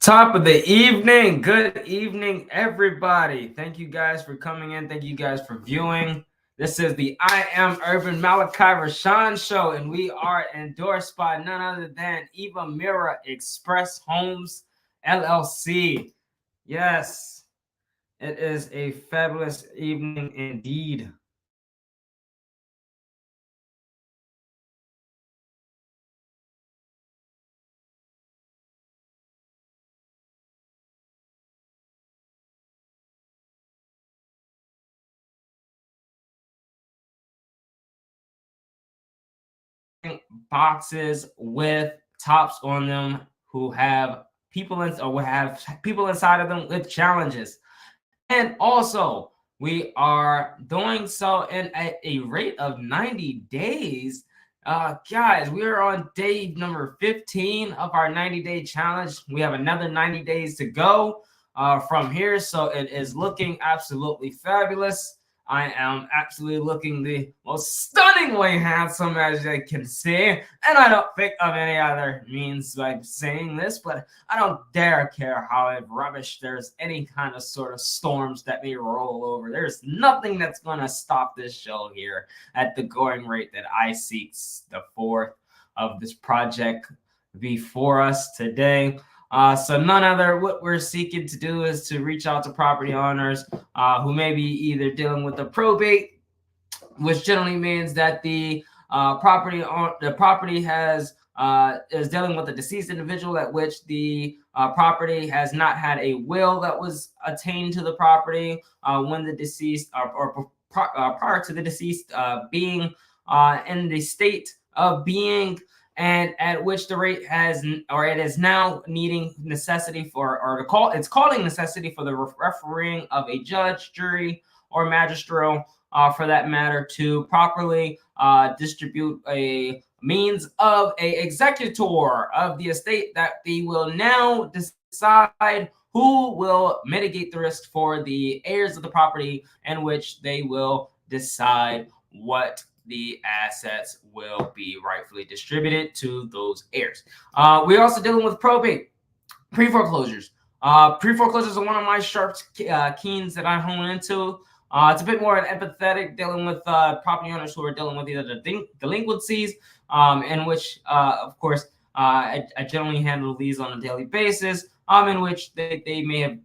Top of the evening. Good evening, everybody. Thank you guys for coming in. Thank you guys for viewing. This is the I Am Urban Malachi-RESEAN show, and we are endorsed by none other than Eva Mira Express Homes LLC. Yes, it is a fabulous evening indeed. Boxes with tops on them who have people in, or have people inside of them with challenges. And also, we are doing so in a rate of 90 days. Guys, we are on day number 15 of our 90-day challenge. We have another 90 days to go from here, so it is looking absolutely fabulous. I am absolutely looking the most stunningly handsome as I can see. And I don't think of any other means by saying this, but I don't dare care how rubbish there's any kind of sort of storms that may roll over. There's nothing that's going to stop this show here at the going rate that I seek the fourth of this project before us today. So none other, what we're seeking to do is to reach out to property owners who may be either dealing with a probate, which generally means that the property has is dealing with a deceased individual at which the property has not had a will that was attained to the property when the deceased or prior to the deceased being in the state of being, and at which the rate has, or it is now needing necessity for, or it's calling necessity for the refereeing of a judge, jury, or magistrate, for that matter, to properly distribute a means of a executor of the estate that they will now decide who will mitigate the risk for the heirs of the property, in which they will decide what the assets will be rightfully distributed to those heirs. We're also dealing with probate, pre-foreclosures. Pre-foreclosures are one of my sharp keens that I hone into. It's a bit more empathetic, dealing with property owners who are dealing with either the delinquencies, in which, of course, I generally handle these on a daily basis, in which they may have,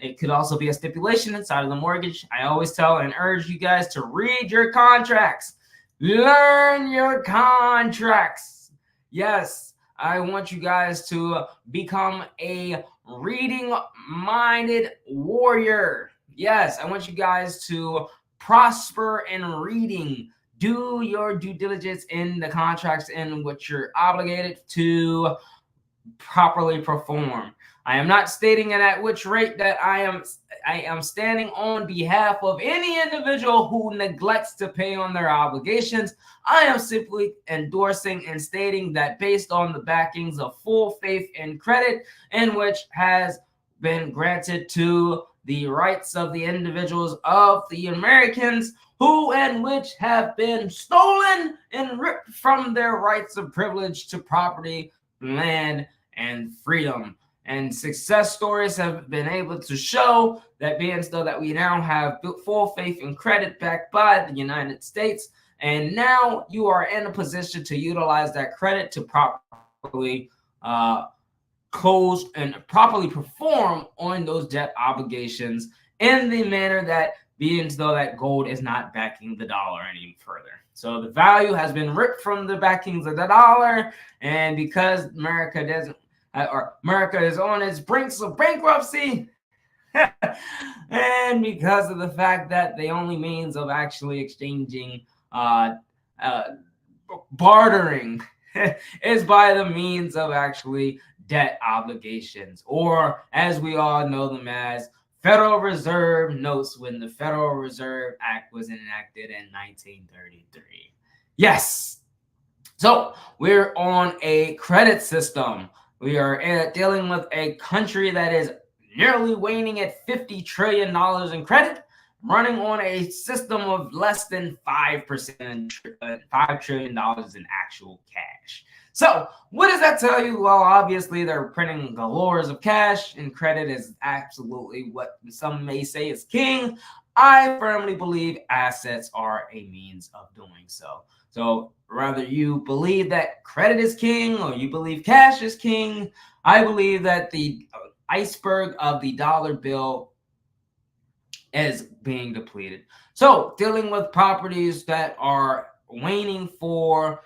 it could also be a stipulation inside of the mortgage. I always tell and urge you guys to read your contracts. Learn your contracts. Yes, I want you guys to become a reading-minded warrior. Yes, I want you guys to prosper in reading. Do your due diligence in the contracts in which you're obligated to properly perform. I am not stating it at which rate that I am standing on behalf of any individual who neglects to pay on their obligations. I am simply endorsing and stating that based on the backings of full faith and credit, in which has been granted to the rights of the individuals of the Americans, who and which have been stolen and ripped from their rights of privilege to property, land, and freedom. And success stories have been able to show that, being so that we now have full faith and credit backed by the United States, and now you are in a position to utilize that credit to properly close and properly perform on those debt obligations in the manner that, being as though that gold is not backing the dollar any further. So the value has been ripped from the backings of the dollar, and because America doesn't, or America is on its brinks of bankruptcy, and because of the fact that the only means of actually exchanging, bartering, is by the means of actually debt obligations, or as we all know them as Federal Reserve notes, when the Federal Reserve Act was enacted in 1933. Yes. So we're on a credit system. We are dealing with a country that is nearly waning at $50 trillion in credit, running on a system of less than 5%, $5 trillion in actual cash. So what does that tell you? Well, obviously they're printing galores of cash, and credit is absolutely what some may say is king. I firmly believe assets are a means of doing so. So whether you believe that credit is king or you believe cash is king, I believe that the iceberg of the dollar bill is being depleted. So dealing with properties that are waning for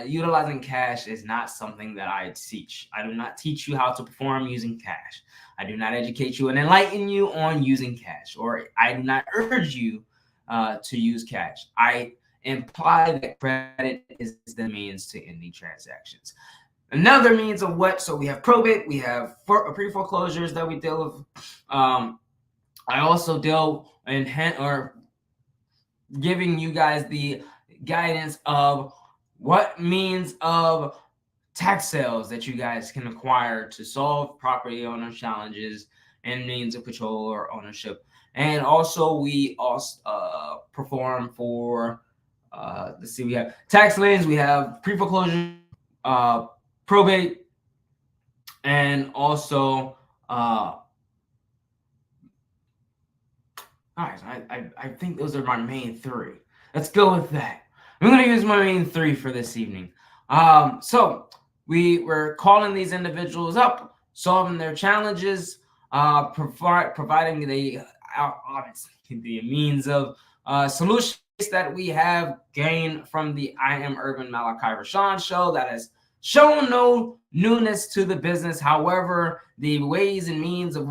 utilizing cash is not something that I teach. I do not teach you how to perform using cash. I do not educate you and enlighten you on using cash, or I do not urge you to use cash. I imply that credit is the means to ending transactions. Another means of what? So we have probate, we have pre-foreclosures that we deal with. I also deal in or giving you guys the guidance of what means of tax sales that you guys can acquire to solve property owner challenges and means of control or ownership. And also we also perform for let's see, we have tax liens, we have pre-foreclosure, probate, and also all right, I think those are my main three. Let's go with that. I'm going to use my main three for this evening. So we were calling these individuals up, solving their challenges, providing the means of solutions that we have gained from the I Am Urban Malachi-RESEAN show that has shown no newness to the business. However, the ways and means of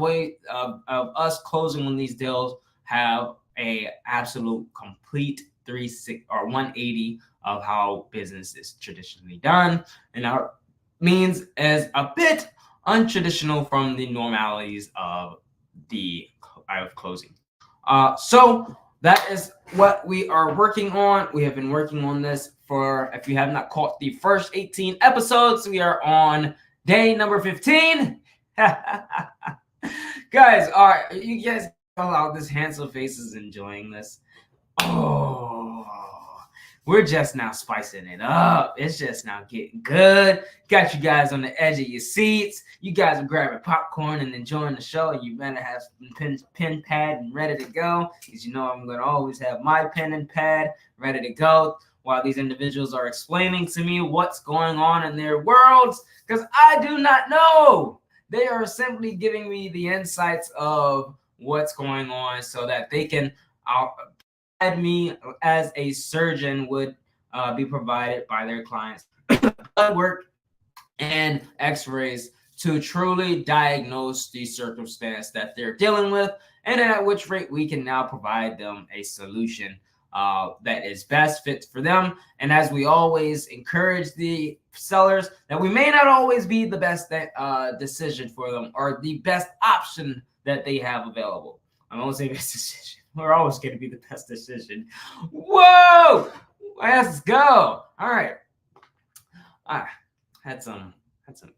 us closing on these deals have a absolute complete 360 or 180 of how business is traditionally done, and our means is a bit untraditional from the normalities of the closing. So that is what we are working on. We have been working on this for, if you have not caught the first 18 episodes, we are on day number 15. Guys, are you guys out this handsome face is enjoying this? Oh, we're just now spicing it up. It's just now getting good. Got you guys on the edge of your seats. You guys are grabbing popcorn and enjoying the show. You better have pen, pad, and ready to go, because you know I'm going to always have my pen and pad ready to go while these individuals are explaining to me what's going on in their worlds, because I do not know. They are simply giving me the insights of what's going on so that they can provide me as a surgeon would be provided by their clients blood work and x-rays to truly diagnose the circumstance that they're dealing with, and at which rate we can now provide them a solution that is best fit for them. And as we always encourage the sellers, that we may not always be the best decision for them or the best option that they have available. I won't say best decision. We're always going to be the best decision. Whoa! Let's go. All right. I had some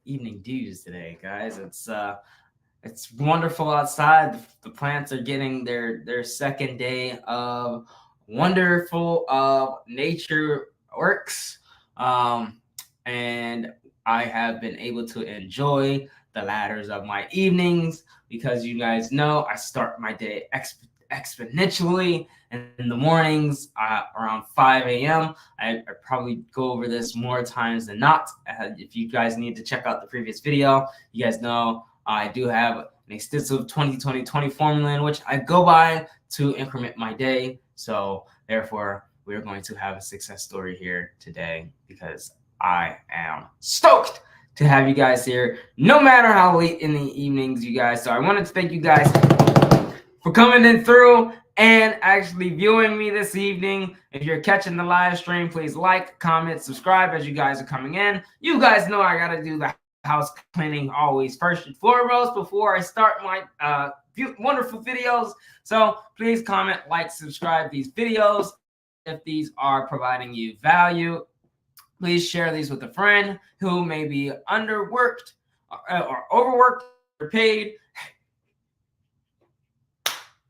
evening dews today, guys. It's wonderful outside. The plants are getting their second day of wonderful nature works, and I have been able to enjoy the ladders of my evenings, because you guys know I start my day exponentially in the mornings around 5 a.m. I probably go over this more times than not. If you guys need to check out the previous video, you guys know I do have an extensive 20-20-20 formula in which I go by to increment my day. So therefore, we're going to have a success story here today, because I am stoked to have you guys here, no matter how late in the evenings you guys. So I wanted to thank you guys for coming in through and actually viewing me this evening. If you're catching the live stream, please like, comment, subscribe as you guys are coming in. You guys know I got to do the house cleaning always first and foremost before I start my wonderful videos. So please comment, like, subscribe these videos if these are providing you value. Please share these with a friend who may be underworked or overworked or paid.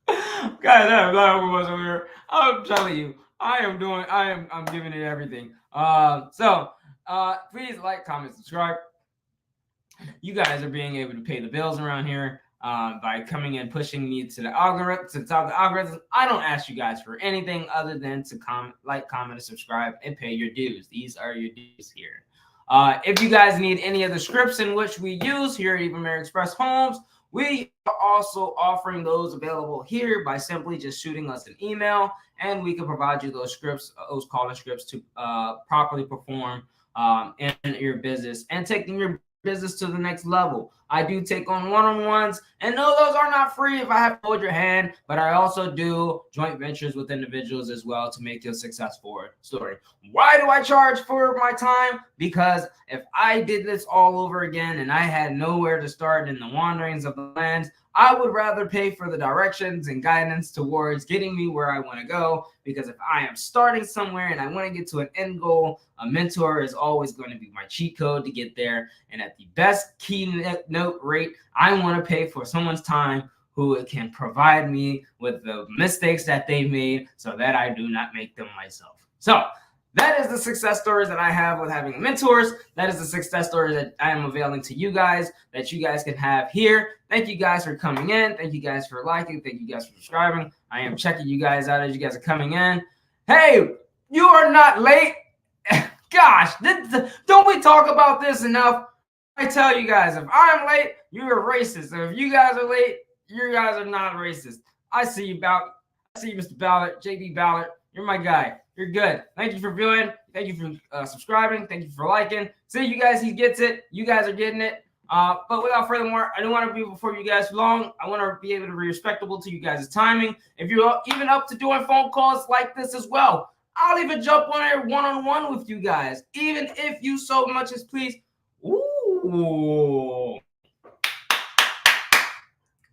Guys, I'm not over here. I'm telling you, I'm giving it everything. So Please like, comment, subscribe. You guys are being able to pay the bills around here by coming and pushing me to the algorithm, to the top of the algorithm. I don't ask you guys for anything other than to like, comment, and subscribe and pay your dues. These are your dues here. If you guys need any of the scripts in which we use here at Even Married Express Homes, we are also offering those available here by simply just shooting us an email, and we can provide you those scripts, those calling scripts to properly perform in your business and taking your business to the next level. I do take on one-on-ones, and no, those are not free if I have to hold your hand, but I also do joint ventures with individuals as well to make your success story. Why do I charge for my time? Because if I did this all over again and I had nowhere to start in the wanderings of the lands, I would rather pay for the directions and guidance towards getting me where I want to go, because if I am starting somewhere and I want to get to an end goal, a mentor is always going to be my cheat code to get there. And at the best keynote rate, I want to pay for someone's time who can provide me with the mistakes that they made so that I do not make them myself. So that is the success stories that I have with having mentors. That is the success stories that I am availing to you guys, that you guys can have here. Thank you guys for coming in. Thank you guys for liking. Thank you guys for subscribing. I am checking you guys out as you guys are coming in. Hey, you are not late. Gosh, don't we talk about this enough? I tell you guys, if I'm late, you're racist. So if you guys are late, you guys are not racist. I see you, Mr. Ballard, JB Ballard. You're my guy. You're good. Thank you for viewing. Thank you for subscribing. Thank you for liking. See, you guys, he gets it. You guys are getting it. But without further ado, I don't want to be before you guys long. I want to be able to be respectable to you guys' timing. If you're even up to doing phone calls like this as well, I'll even jump on there one-on-one with you guys, even if you so much as please. Ooh.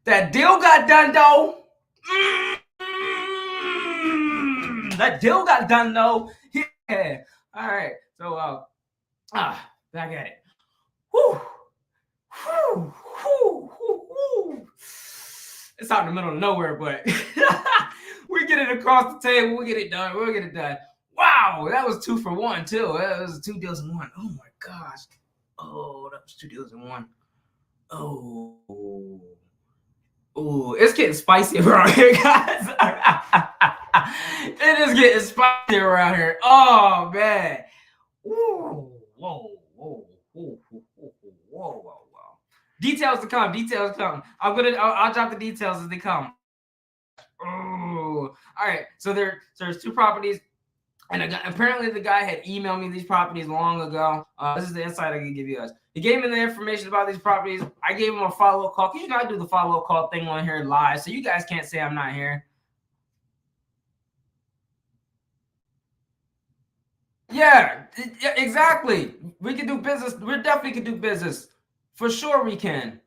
That deal got done, though. That deal got done, though. Yeah. All right. So, back at it. Whew. Whew. Whew. Whew. It's out in the middle of nowhere, but we get it across the table. We'll get it done. We'll get it done. Wow. That was 2 for 1, too. That was 2 deals in 1. Oh, my gosh. Oh, that was 2 deals in 1. Oh. Oh, it's getting spicy around here, guys. It is getting spicy around here. Oh, man. Ooh, whoa, whoa, whoa, whoa, whoa, whoa, whoa. Details to come. Details to come. I'll drop the details as they come. Oh, all right. So there's 2 properties. And apparently the guy had emailed me these properties long ago. This is the insight I can give you guys. He gave me the information about these properties. I gave him a follow-up call. Because you know I do the follow-up call thing on here live, so you guys can't say I'm not here. Yeah, exactly. We can do business. We definitely can do business. For sure we can.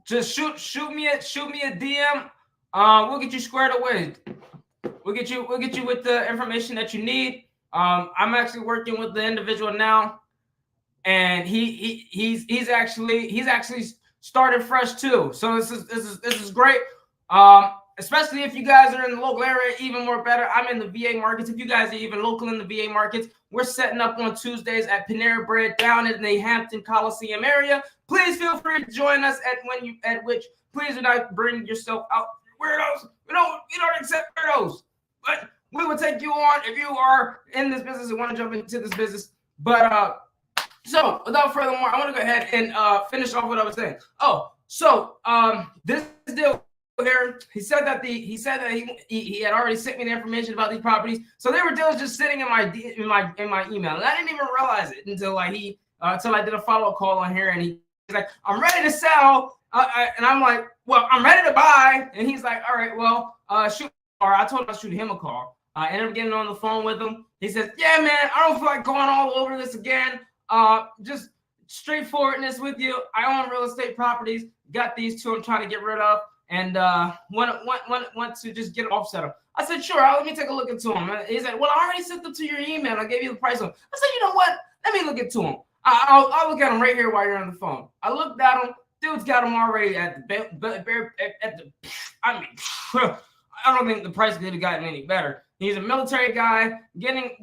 Just shoot me a DM. We'll get you squared away. We'll get you with the information that you need. I'm actually working with the individual now, and he's actually started fresh too. So this is great. Especially if you guys are in the local area, even more better. I'm in the VA markets. If you guys are even local in the VA markets, we're setting up on Tuesdays at Panera Bread down in the Hampton Coliseum area. Please feel free to join us please do not bring yourself out. Weirdos. We don't accept weirdos. But we will take you on if you are in this business and want to jump into this business. But so without further ado, I want to go ahead and finish off what I was saying. Oh, so this deal here, he said that he had already sent me the information about these properties. So they were deals just sitting in my email, and I didn't even realize it until I did a follow-up call on here, and he's like, "I'm ready to sell," and I'm like, "Well, I'm ready to buy," and he's like, "All right, well, shoot." Or I told him I'd shoot him a call. I ended up getting on the phone with him. He says, "Yeah, man, I don't feel like going all over this again. Just straightforwardness with you. I own real estate properties. Got these 2 I'm trying to get rid of, and want to just get offset them." I said, "Sure, let me take a look into them." He said, "Well, I already sent them to your email. I gave you the price on them." I said, "You know what? Let me look into them. I'll look at them right here while you're on the phone." I looked at them. Dude's got them already at the I don't think the price could have gotten any better. He's a military guy, getting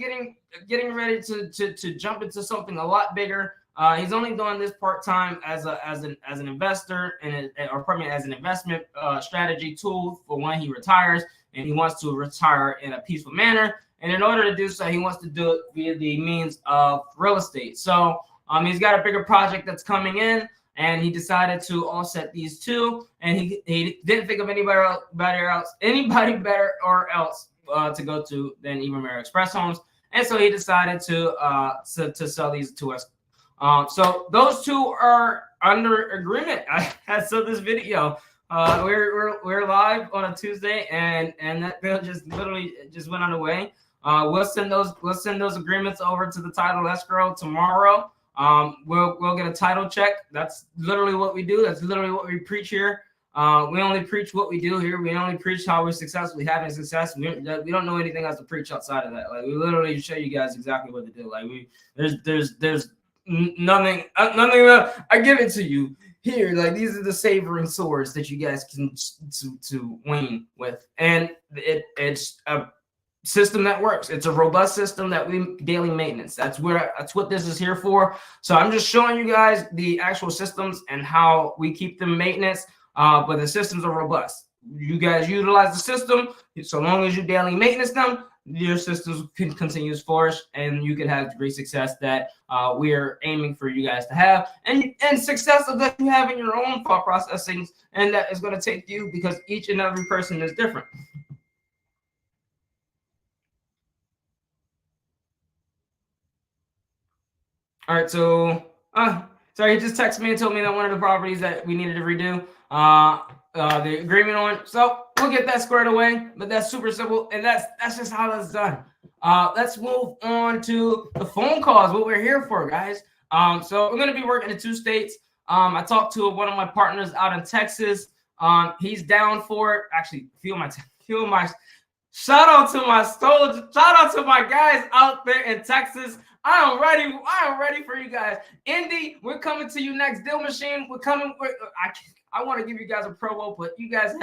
ready to jump into something a lot bigger. He's only doing this part time as an investor as an investment strategy tool for when he retires, and he wants to retire in a peaceful manner. And in order to do so, he wants to do it via the means of real estate. So he's got a bigger project that's coming in, and he decided to offset these two. And he didn't think of anybody better or else to go to than Ibermeria Express Homes. And so he decided to sell these to us. So those two are under agreement. As of this video, we're live on a Tuesday, and that bill just literally just went underway. We'll send those agreements over to the title escrow tomorrow. We'll get a title check. That's literally what we do. That's literally what we preach here. We only preach what we do here. We only preach how we're successfully having success. We don't know anything else to preach outside of that. Like, we literally show you guys exactly what to do. Like, there's nothing. I give it to you here. Like, these are the savoring swords that you guys can to wane with, and it's a system that works. It's a robust system that we daily maintenance. That's what this is here for. So I'm just showing you guys the actual systems and how we keep them maintenance. But the systems are robust. You guys utilize the system. So long as you daily maintenance them, your systems can continue to flourish, and you can have great success that we're aiming for you guys to have, and success that you have in your own thought processing, and that is going to take you, because each and every person is different. All right, so sorry, he just texted me and told me that one of the properties that we needed to redo the agreement on. So we'll get that squared away, but that's super simple, and that's just how that's done. Let's move on to the phone calls, what we're here for, guys. So we're going to be working in 2 states. I talked to one of my partners out in Texas. He's down for it. Actually, feel my shout out to my soldiers. Shout out to my guys out there in Texas. I am ready for you guys. Indy, we're coming to you next. Deal Machine, we're coming. I want to give you guys a promo, but you guys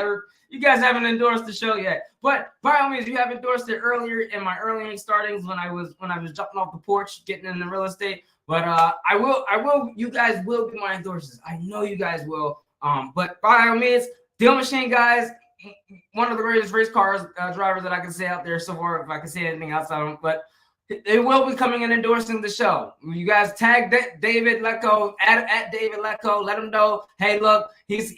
haven't endorsed the show yet. But by all means, you have endorsed it earlier in my early startings when I was jumping off the porch, getting into real estate. But I will. You guys will be my endorsers. I know you guys will. But by all means, Deal Machine guys, one of the greatest race cars drivers that I can say out there so far, if I can say anything outside of them. But they will be coming and endorsing the show. You guys tag David Lecco at David Lecco. Let him know, hey, look, he's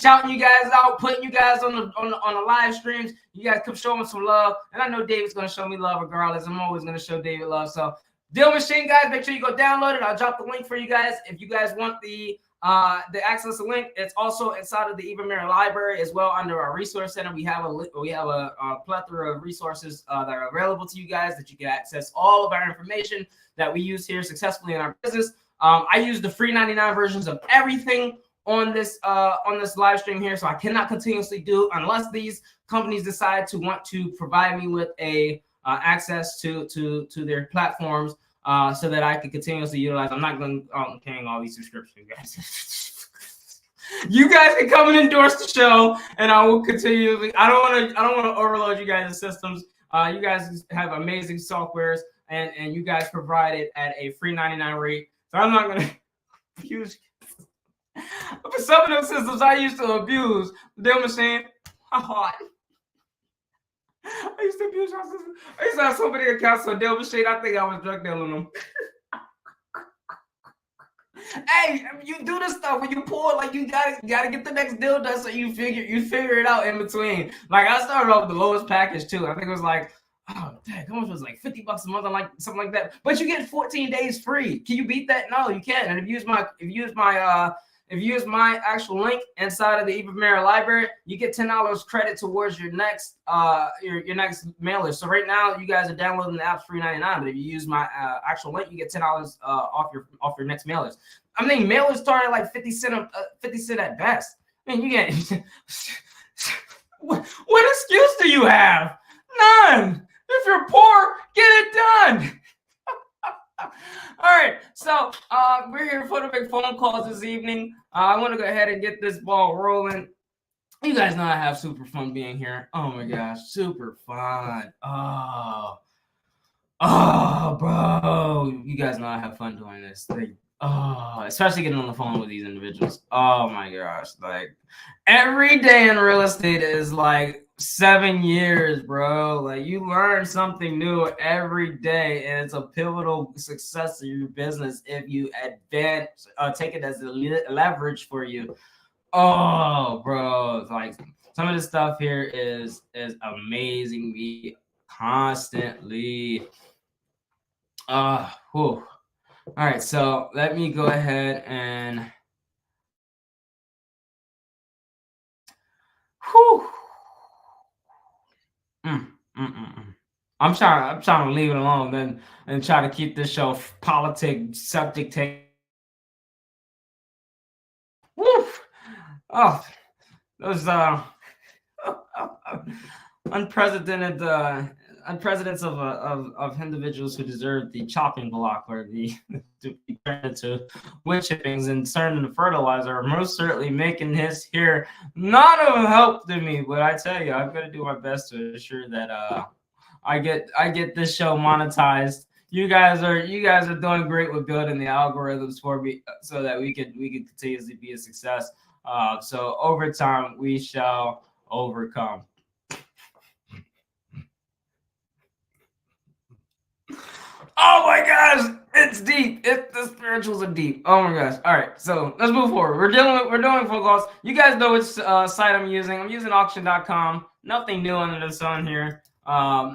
shouting you guys out, putting you guys on the live streams. You guys come show him some love, and I know David's gonna show me love regardless. I'm always gonna show David love. So, Deal Machine guys, make sure you go download it. I'll drop the link for you guys if you guys want the access to link. It's also inside of the Ibermeria library as well. Under our resource center, we have a plethora of resources that are available to you guys, that you can access all of our information that we use here successfully in our business. I use the free 99 versions of everything on this live stream here, so I cannot continuously do unless these companies decide to want to provide me with a access to their platforms. So that I can continuously utilize. I'm not going to paying all these subscriptions, guys. You guys can come and endorse the show, and I will continue. I don't want to overload you guys' systems. You guys have amazing softwares, and you guys provide it at a free 99 rate. So I'm not going to use. For some of those systems I used to abuse, Deal Machine, hot. I used to abuse our system. I used to have so many accounts on Deal Machine. I think I was drug dealing them. Hey, you do this stuff when you pull, like, you gotta get the next deal done, so you figure it out in between. Like, I started off with the lowest package too. I think it was like, oh dang, how much was it, like $50 a month or like something like that. But you get 14 days free. Can you beat that? No, you can't. And if you use my actual link inside of the Ibermeria library, you get $10 credit towards your next your next mailer. So right now, you guys are downloading the app free 99, but if you use my actual link, you get $10 off your next mailers. I mean, mailers start at like 50 cent at best. I mean, you get what excuse do you have? None. If you're poor, get it done. All right, so we're here for the big phone calls this evening. I want to go ahead and get this ball rolling. You guys know I have super fun being here. Oh my gosh, super fun. Oh, bro. You guys know I have fun doing this. Like, especially getting on the phone with these individuals. Oh my gosh. Like, every day in real estate is like 7 years, bro. Like, you learn something new every day, and it's a pivotal success of your business if you advance, take it as a leverage for you. Oh, bro. Like, some of the stuff here is amazing me constantly. Whew. All right, so let me go ahead and whew. Mm, mm, mm, mm. I'm trying to leave it alone then and try to keep this show politic subject take. Woof. Oh, those unprecedented unprecedented of individuals who deserve the chopping block or the to be turned into wood chippings and turned into fertilizer are most certainly making his here not of help to me. But I tell you, I'm gonna do my best to ensure that I get this show monetized. You guys are doing great with building the algorithms for me so that we could continuously be a success. So over time we shall overcome. Oh my gosh, it's deep. The spirituals are deep. Oh my gosh. All right, so let's move forward. We're doing full calls. You guys know which site I'm using. I'm using auction.com. Nothing new under the sun here.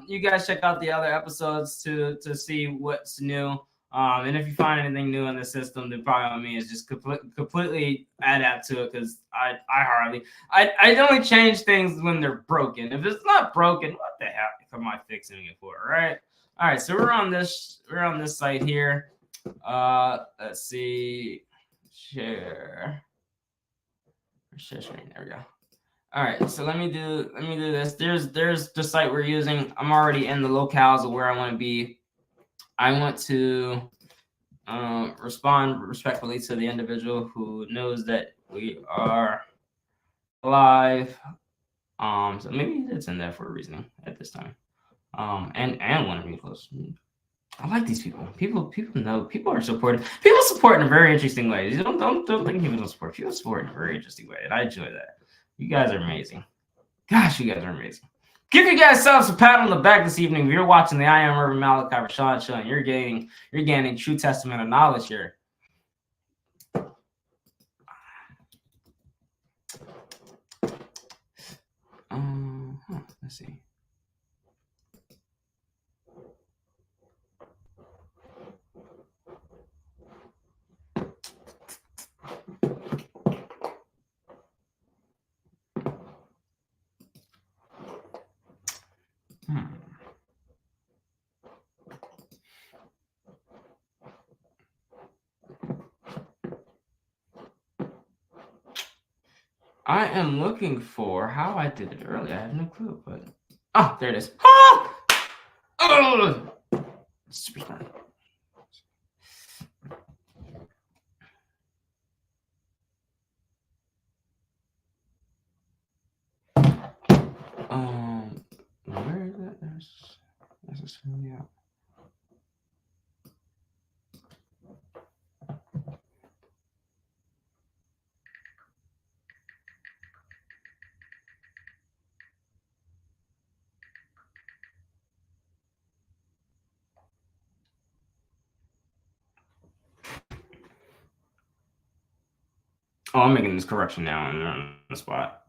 You guys check out the other episodes to see what's new. And if you find anything new in the system, then probably on me is just completely adapt to it because I only change things when they're broken. If it's not broken, what the heck am I fixing it for, right? All right, so we're on this site here. Let's see, share screen. There we go. All right, so let me do this. There's the site we're using. I'm already in the locales of where I want to be. I want to respond respectfully to the individual who knows that we are live. So maybe it's in there for a reason at this time. And want to be close. I like these people. People know. People are supportive. People support in a very interesting way. You don't think people don't support. People support in a very interesting way, and I enjoy that. You guys are amazing. Gosh, you guys are amazing. Give you guys selves a pat on the back this evening. If you're watching the I Am Urban Malachi-RESEAN show, and you're gaining true testament of knowledge here. Let's see. I am looking for how I did it earlier. I have no clue, but there it is. Super smart. Where is that? There's this one out. Oh, I'm making this correction now on the spot.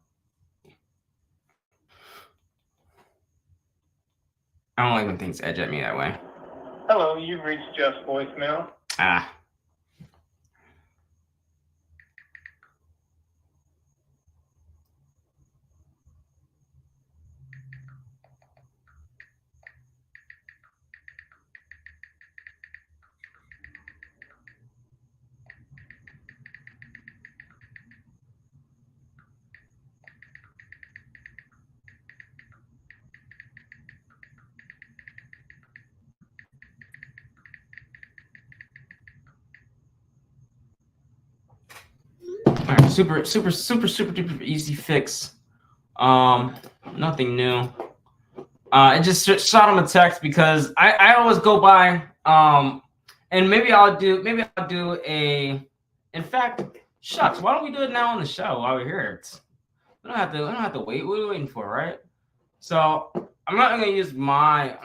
I don't like when things edge at me that way. Hello, you've reached Jeff's voicemail. All right, super duper easy fix. Nothing new. I just shot him a text because I always go by and maybe I'll do a. In fact, shucks, why don't we do it now on the show while we're here? We don't have to wait. What are we waiting for, right? So I'm not gonna use my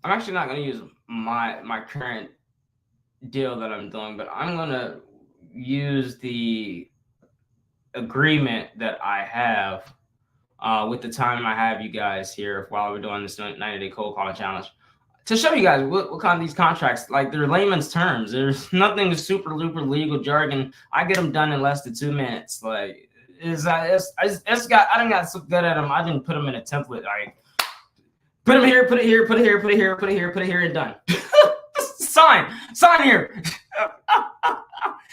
I'm actually not gonna use my current deal that I'm doing, but I'm gonna use the agreement that I have with the time I have you guys here while we're doing this 90-day cold calling challenge to show you guys what kind of these contracts, like, they're layman's terms. There's nothing super duper legal jargon. I get them done in less than 2 minutes. Like, I didn't got so good at them. I didn't put them in a template. Like, put them here, put it here, put it here, put it here, put it here, put it here, and done. sign here.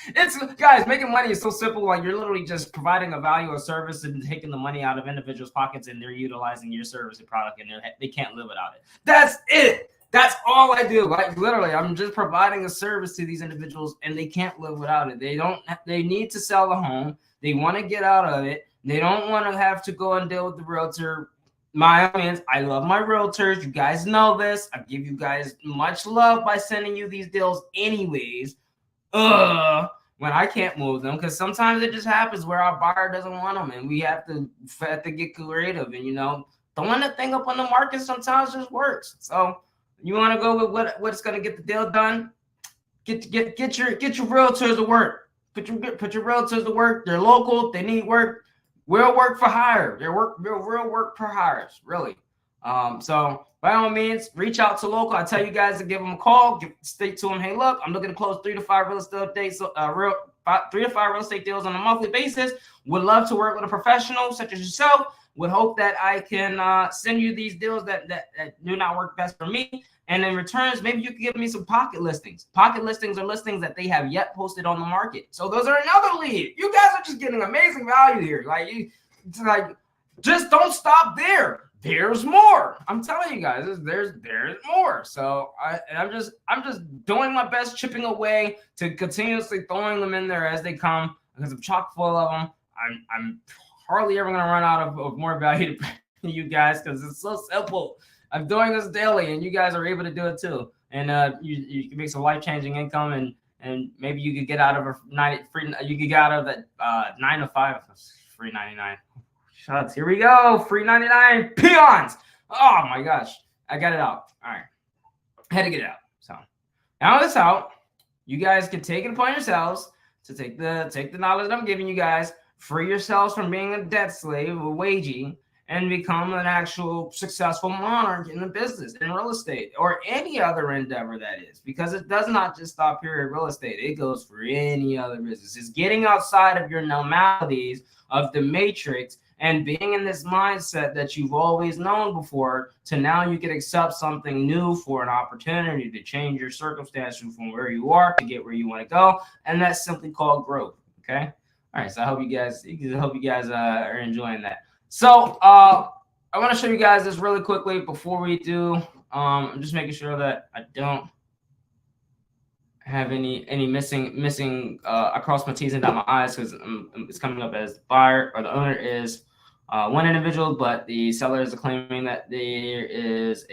It's, guys, making money is so simple. Like, you're literally just providing a value or service and taking the money out of individuals' pockets, and they're utilizing your service and product, and they can't live without it. That's it. That's all I do. Like, literally, I'm just providing a service to these individuals, and they can't live without it. They need to sell the home. They want to get out of it. They don't want to have to go and deal with the realtor. My audience, I love my realtors. You guys know this. I give you guys much love by sending you these deals anyways. When I can't move them, because sometimes it just happens where our buyer doesn't want them, and we have to get creative. And, you know, throwing the thing up on the market sometimes just works. So you want to go with what's going to get the deal done? Get your realtors to work. Put your realtors to work. They're local. They need work. We'll work for hire. They're real work for hires, really. So by all means, reach out to local. I tell you guys to give them a call. State to them, hey, look, I'm looking to close 3 to 5 real estate dates, 3 to 5 real estate deals on a monthly basis. Would love to work with a professional such as yourself. Would hope that I can send you these deals that do not work best for me. And in returns, maybe you can give me some pocket listings. Pocket listings are listings that they have yet posted on the market. So those are another lead. You guys are just getting amazing value here. Like, just don't stop there. There's more. I'm telling you guys, there's more. So I'm just doing my best, chipping away to continuously throwing them in there as they come, because I'm chock full of them. I'm hardly ever gonna run out of more value to you guys, because it's so simple. I'm doing this daily, and you guys are able to do it too. And you can make some life-changing income, and maybe you could get out of you could get out of that 9 to 5, free 99. Shots. Here we go. Free 99 peons. Oh my gosh. I got it out. All right. I had to get it out. So now it's out. You guys can take it upon yourselves to take the knowledge that I'm giving you guys, free yourselves from being a debt slave, a wagey, and become an actual successful monarch in the business, in real estate, or any other endeavor that is, because it does not just stop here at real estate. It goes for any other business. It's getting outside of your normalities of the matrix and being in this mindset that you've always known before, to now you can accept something new for an opportunity to change your circumstances from where you are to get where you want to go. And that's simply called growth. Okay. All right. So I hope you guys are enjoying that. So I want to show you guys this really quickly before we do. I'm just making sure that I don't have any missing. I cross my T's and dot my I's, because it's coming up as buyer, or the owner is one individual, but the seller is claiming that there is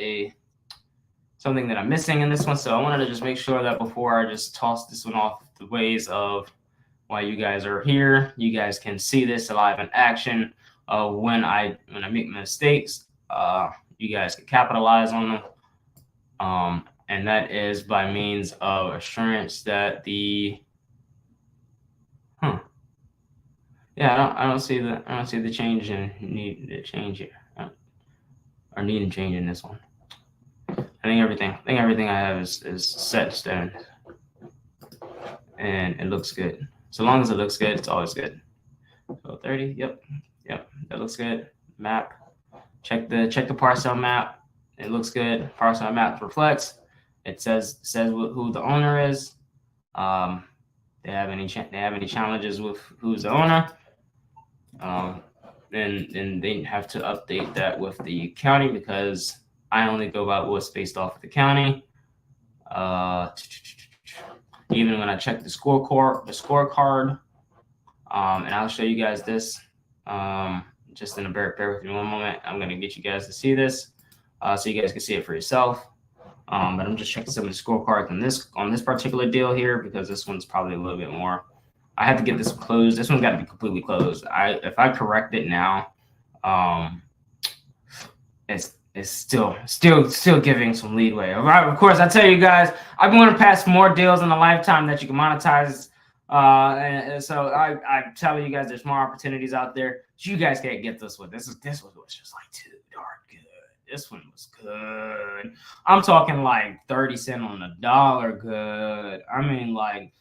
something that I'm missing in this one. So I wanted to just make sure that before I just toss this one off the ways of why you guys are here, you guys can see this live in action. When I make mistakes, you guys can capitalize on them. And that is by means of assurance that I don't see the change and need to change it, or need to change in this one. I think everything I have is set in stone, and it looks good. So long as it looks good, it's always good. So 30, yep, that looks good. Map, check the parcel map. It looks good. Parcel map reflects. It says who the owner is. They have any challenges with who's the owner. Then they have to update that with the county, because I only go by what's based off of the county. Even when I check the scorecard, And I'll show you guys this just in a bear with me one moment. I'm going to get you guys to see this so you guys can see it for yourself. But I'm just checking some of the scorecards on this particular deal here because this one's probably a little bit more. I have to get this closed. This one's got to be completely closed. If I correct it now, it's still giving some leeway. Of course, I tell you guys, I've been going to pass more deals in a lifetime that you can monetize. And so I'm telling you guys, there's more opportunities out there. You guys can't get this one. This was just like too darn good. This one was good. I'm talking like 30 cents on the dollar good. I mean, like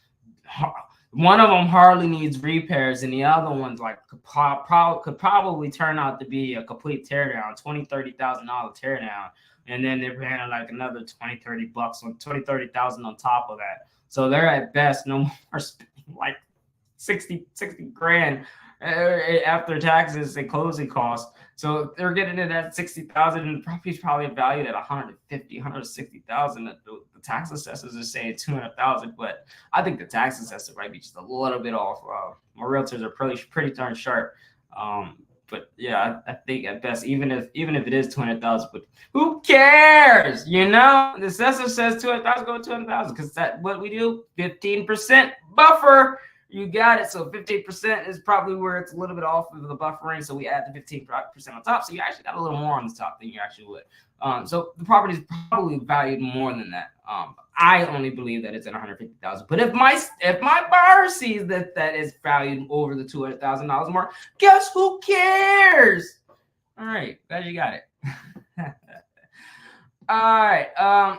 one of them hardly needs repairs, and the other one's like could probably turn out to be a complete teardown, $20,000-$30,000 teardown, and then they're paying like another $20,000-$30,000 on $20,000-$30,000 on top of that. So they're at best no more spending like 60 grand after taxes and closing costs. So they're getting it at 60,000, and property's probably valued at 150, 160,000. The tax assessors are saying 200,000, but I think the tax assessor might be just a little bit off. My realtors are pretty darn sharp. But yeah, I think at best, even if it is 200,000, but who cares? You know, the assessor says 200,000, go 200,000, because that's what we do. 15% buffer. You got it. So 15% is probably where it's a little bit off of the buffer range. So we add the 15% on top. So you actually got a little more on the top than you actually would. So the property is probably valued more than that. I only believe that it's at 150,000. But if my buyer sees that is valued over the $200,000 mark, guess who cares? All right, glad you got it. All right.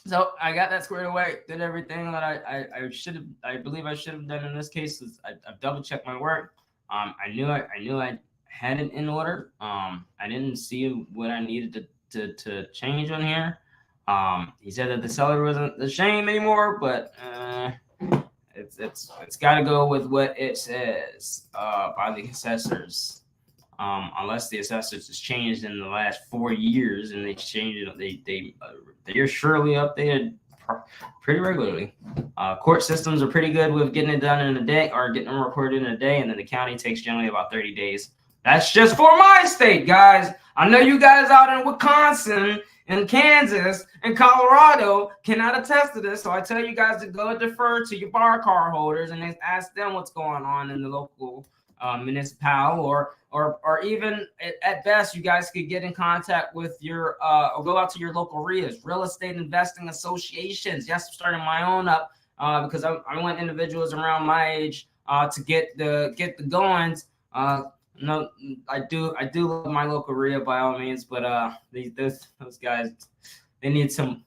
So I got that squared away. Did everything that I believe I should have done in this case. I've double checked my work. I knew I had it in order. I didn't see what I needed to change on here. He said that the seller wasn't the shame anymore, but it's got to go with what it says by the assessors. Unless the assessors has changed in the last 4 years and they changed it, they're surely updated pretty regularly. Court systems are pretty good with getting it done in a day or getting them recorded in a day, and then the county takes generally about 30 days. That's just for my state, guys. I know you guys out in Wisconsin and Kansas and Colorado cannot attest to this, so I tell you guys to go defer to your bar card holders and ask them what's going on in the local municipal, or even at best, you guys could get in contact with your or go out to your local RIAs, real estate investing associations. Yes, I'm starting my own up because I want individuals around my age to get the goings. No, I do love my local RIA by all means, but those guys, they need some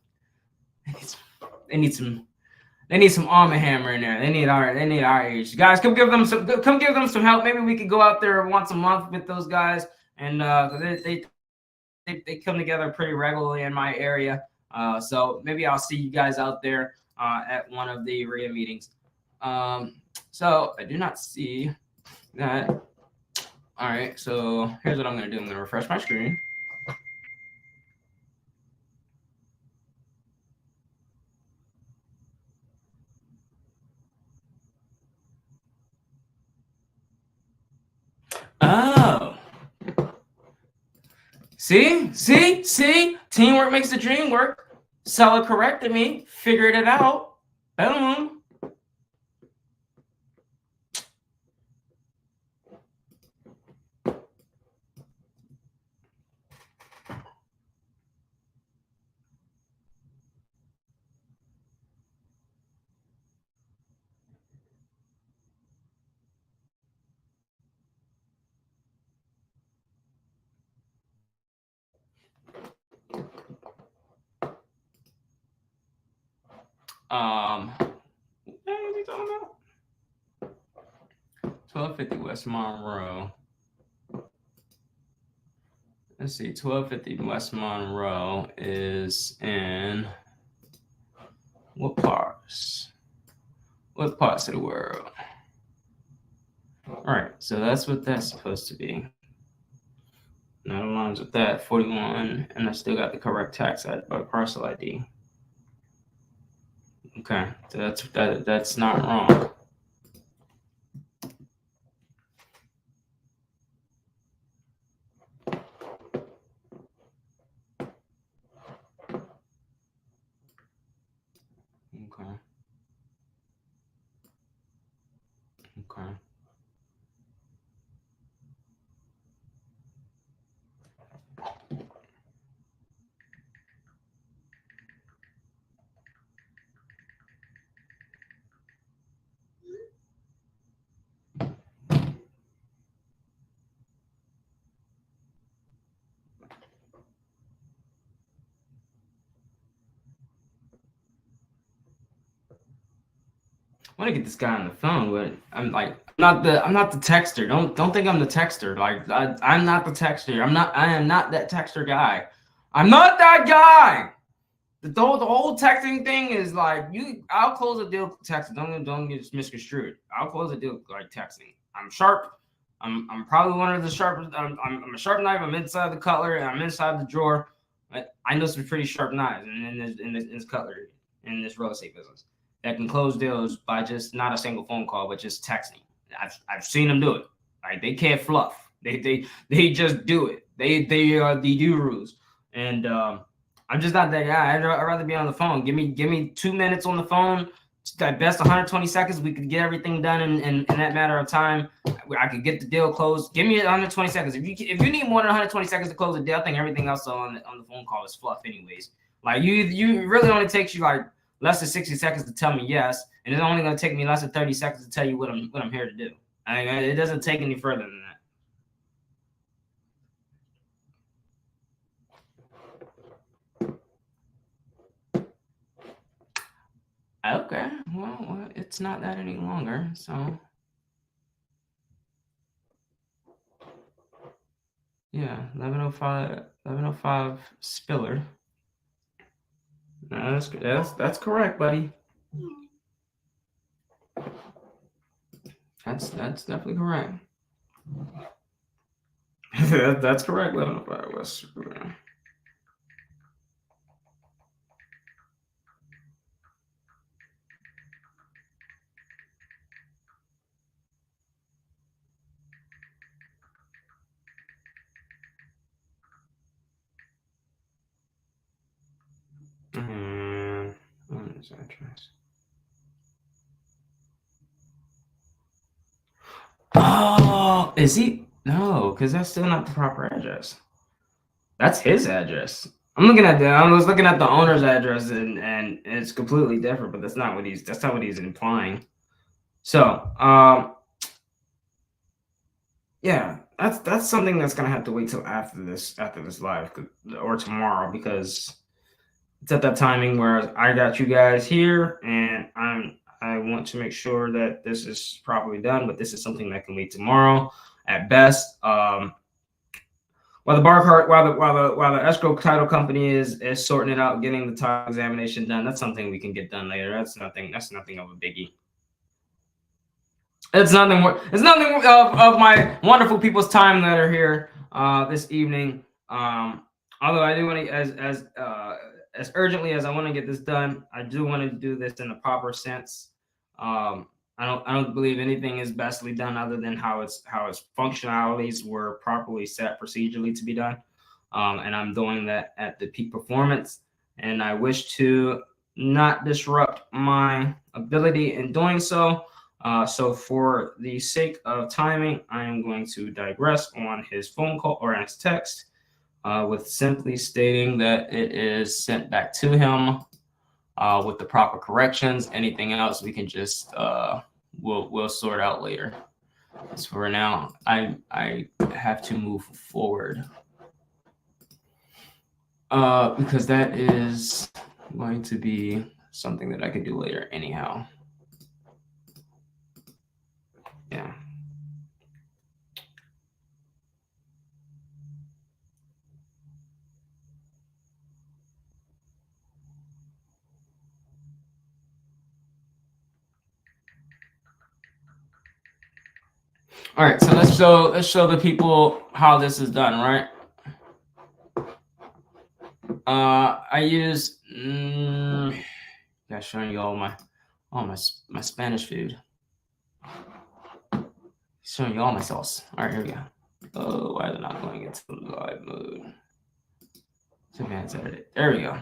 Arm & Hammer in there. They need our age. Guys, come give them some help. Maybe we could go out there once a month with those guys, and they come together pretty regularly in my area. So maybe I'll see you guys out there at one of the RIA meetings. So I do not see that. All right, so here's what I'm going to do. I'm going to refresh my screen. Oh. See? Teamwork makes the dream work. Seller corrected me, figured it out. Boom. What are you talking about? 1250 West Monroe. Let's see, 1250 West Monroe is in what parts? What parts of the world? All right, so that's what that's supposed to be. That aligns with that 41, and I still got the correct tax parcel ID. Okay, so that's not wrong. want to get this guy on the phone, but I'm like, I'm not the texter. Don't think I'm the texter. Like I'm not the texter. I am not that texter guy. I'm not that guy. The whole texting thing is like I'll close a deal texting. Don't get misconstrued. I'll close a deal like texting. I'm sharp. I'm probably one of the sharpest. I'm a sharp knife. I'm inside the cutlery. And I'm inside the drawer. I know some pretty sharp knives in this cutlery in this real estate business that can close deals by just not a single phone call, but just texting. I've seen them do it. Like they can't fluff. They just do it. They are the gurus. And I'm just not that guy. I'd rather be on the phone. Give me 2 minutes on the phone. At best 120 seconds. We could get everything done in that matter of time. I could get the deal closed. Give me 120 seconds. If you need more than 120 seconds to close the deal, I think everything else on the phone call is fluff anyways. Like you really only takes you like less than 60 seconds to tell me yes, and it's only going to take me less than 30 seconds to tell you what I'm here to do. It doesn't take any further than that. Okay, well, it's not that any longer, so yeah, 11:05 Spiller. No, that's correct, buddy. That's definitely correct. That's correct. 11:05 West. What is address? Oh, is he? No, because that's still not the proper address. That's his address. I was looking at the owner's address, and it's completely different. But that's not what he's implying. So, yeah, that's something that's gonna have to wait till after this live or tomorrow, because it's at that timing where I got you guys here, and I want to make sure that this is properly done. But this is something that can wait tomorrow at best. While the escrow title company is sorting it out, getting the title examination done, that's something we can get done later. That's nothing of a biggie. It's nothing of my wonderful people's time that are here this evening. Although I do want to, as urgently as I want to get this done, I do want to do this in a proper sense. I don't believe anything is bestly done other than how its functionalities were properly set procedurally to be done. And I'm doing that at the peak performance, and I wish to not disrupt my ability in doing so. So for the sake of timing, I am going to digress on his phone call or his text, with simply stating that it is sent back to him with the proper corrections. Anything else we can just we'll sort out later. As for now, I have to move forward because that is going to be something that I could do later anyhow. Yeah. All right, so let's show the people how this is done, right? I use showing you all my Spanish food. Showing you all my sauce. All right, here we go. Oh, why are they not going into the live mode? Advanced edit. There we go.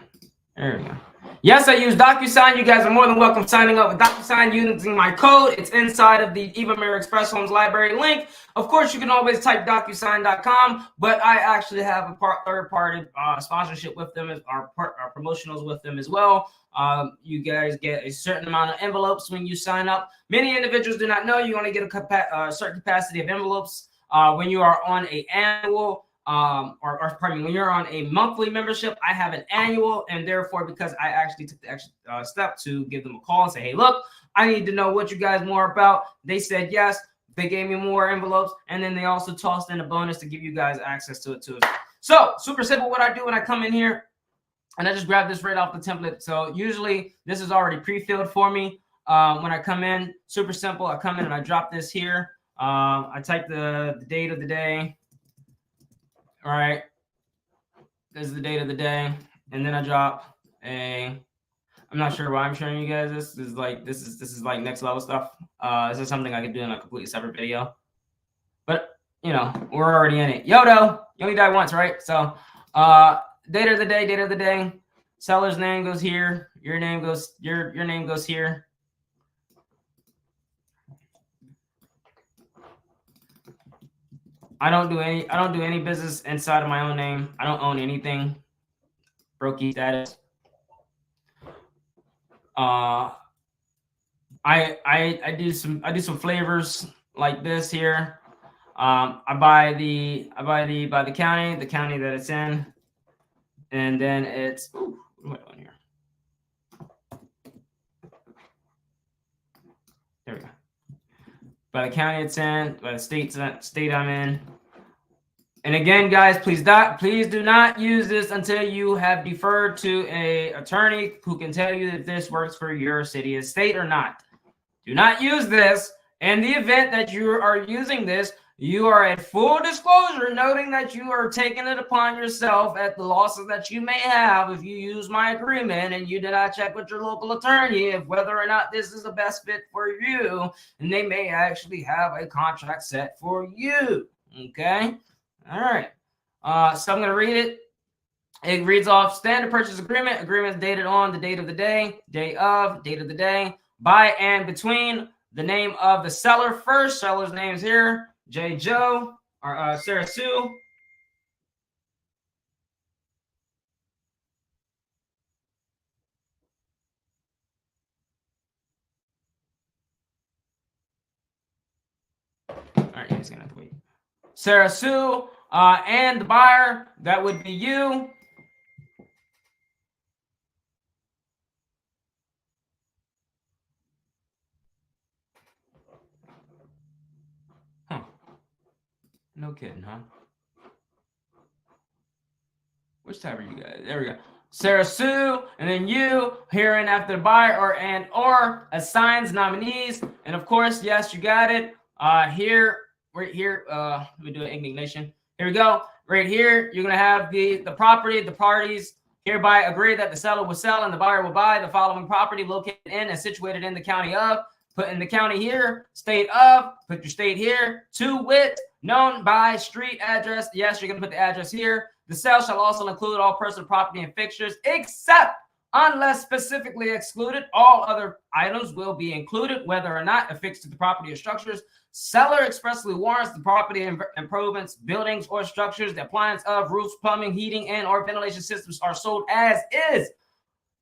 There we go. Yes, I use DocuSign. You guys are more than welcome signing up with DocuSign using my code. It's inside of the Eva Mayer Express Homes Library link. Of course, you can always type DocuSign.com, but I actually have a third-party sponsorship with them, our promotionals with them as well. You guys get a certain amount of envelopes when you sign up. Many individuals do not know you only get a certain capacity of envelopes when you are on an annual when you're on a monthly membership. I have an annual, and therefore, because I actually took the extra step to give them a call and say, hey, look, I need to know what you guys more about. They said yes. They gave me more envelopes, and then they also tossed in a bonus to give you guys access to it too. So super simple what I do when I come in here, and I just grab this right off the template. So usually this is already pre-filled for me. When I come in, super simple. I come in and I drop this here. I type the date of the day. All right. This is the date of the day. And then I drop a, I'm not sure why I'm showing you guys this. This is like next level stuff. This is something I could do in a completely separate video. But you know, we're already in it. Yodo, you only die once, right? So date of the day, seller's name goes here, your name goes here. I don't do any business inside of my own name. I don't own anything. Brokey status. I do some flavors like this here. I buy by the county that it's in, and then it's what am I doing here? There we go. By the county it's in, by the state I'm in. And again, guys, please do not use this until you have deferred to a attorney who can tell you if this works for your city and state or not. Do not use this. In the event that you are using this, you are at full disclosure, noting that you are taking it upon yourself at the losses that you may have if you use my agreement and you did not check with your local attorney if whether or not this is the best fit for you, and they may actually have a contract set for you. Okay. All right. So I'm going to read it. It reads off standard purchase agreement. Agreement is dated on the date of the day, date of the day, by and between the name of the seller first. Seller's name is here. J. Joe or Sarah Sue. All right, he's gonna have to wait. Sarah Sue and the buyer, that would be you. Huh. No kidding, huh? Which tab are you guys? There we go. Sarah Sue, and then you herein after the buyer or assigns nominees. And of course, yes, you got it. Here, right here, let me do an indignation. Here we go. Right here, you're gonna have the property, the parties hereby agree that the seller will sell and the buyer will buy the following property located in and situated in the county of. Put in the county here, state of, put your state here, to wit, known by street address. Yes, you're gonna put the address here. The sale shall also include all personal property and fixtures, except unless specifically excluded, all other items will be included, whether or not affixed to the property or structures. Seller expressly warrants the property improvements, buildings, or structures, the appliance of roofs, plumbing, heating, and or ventilation systems are sold as is.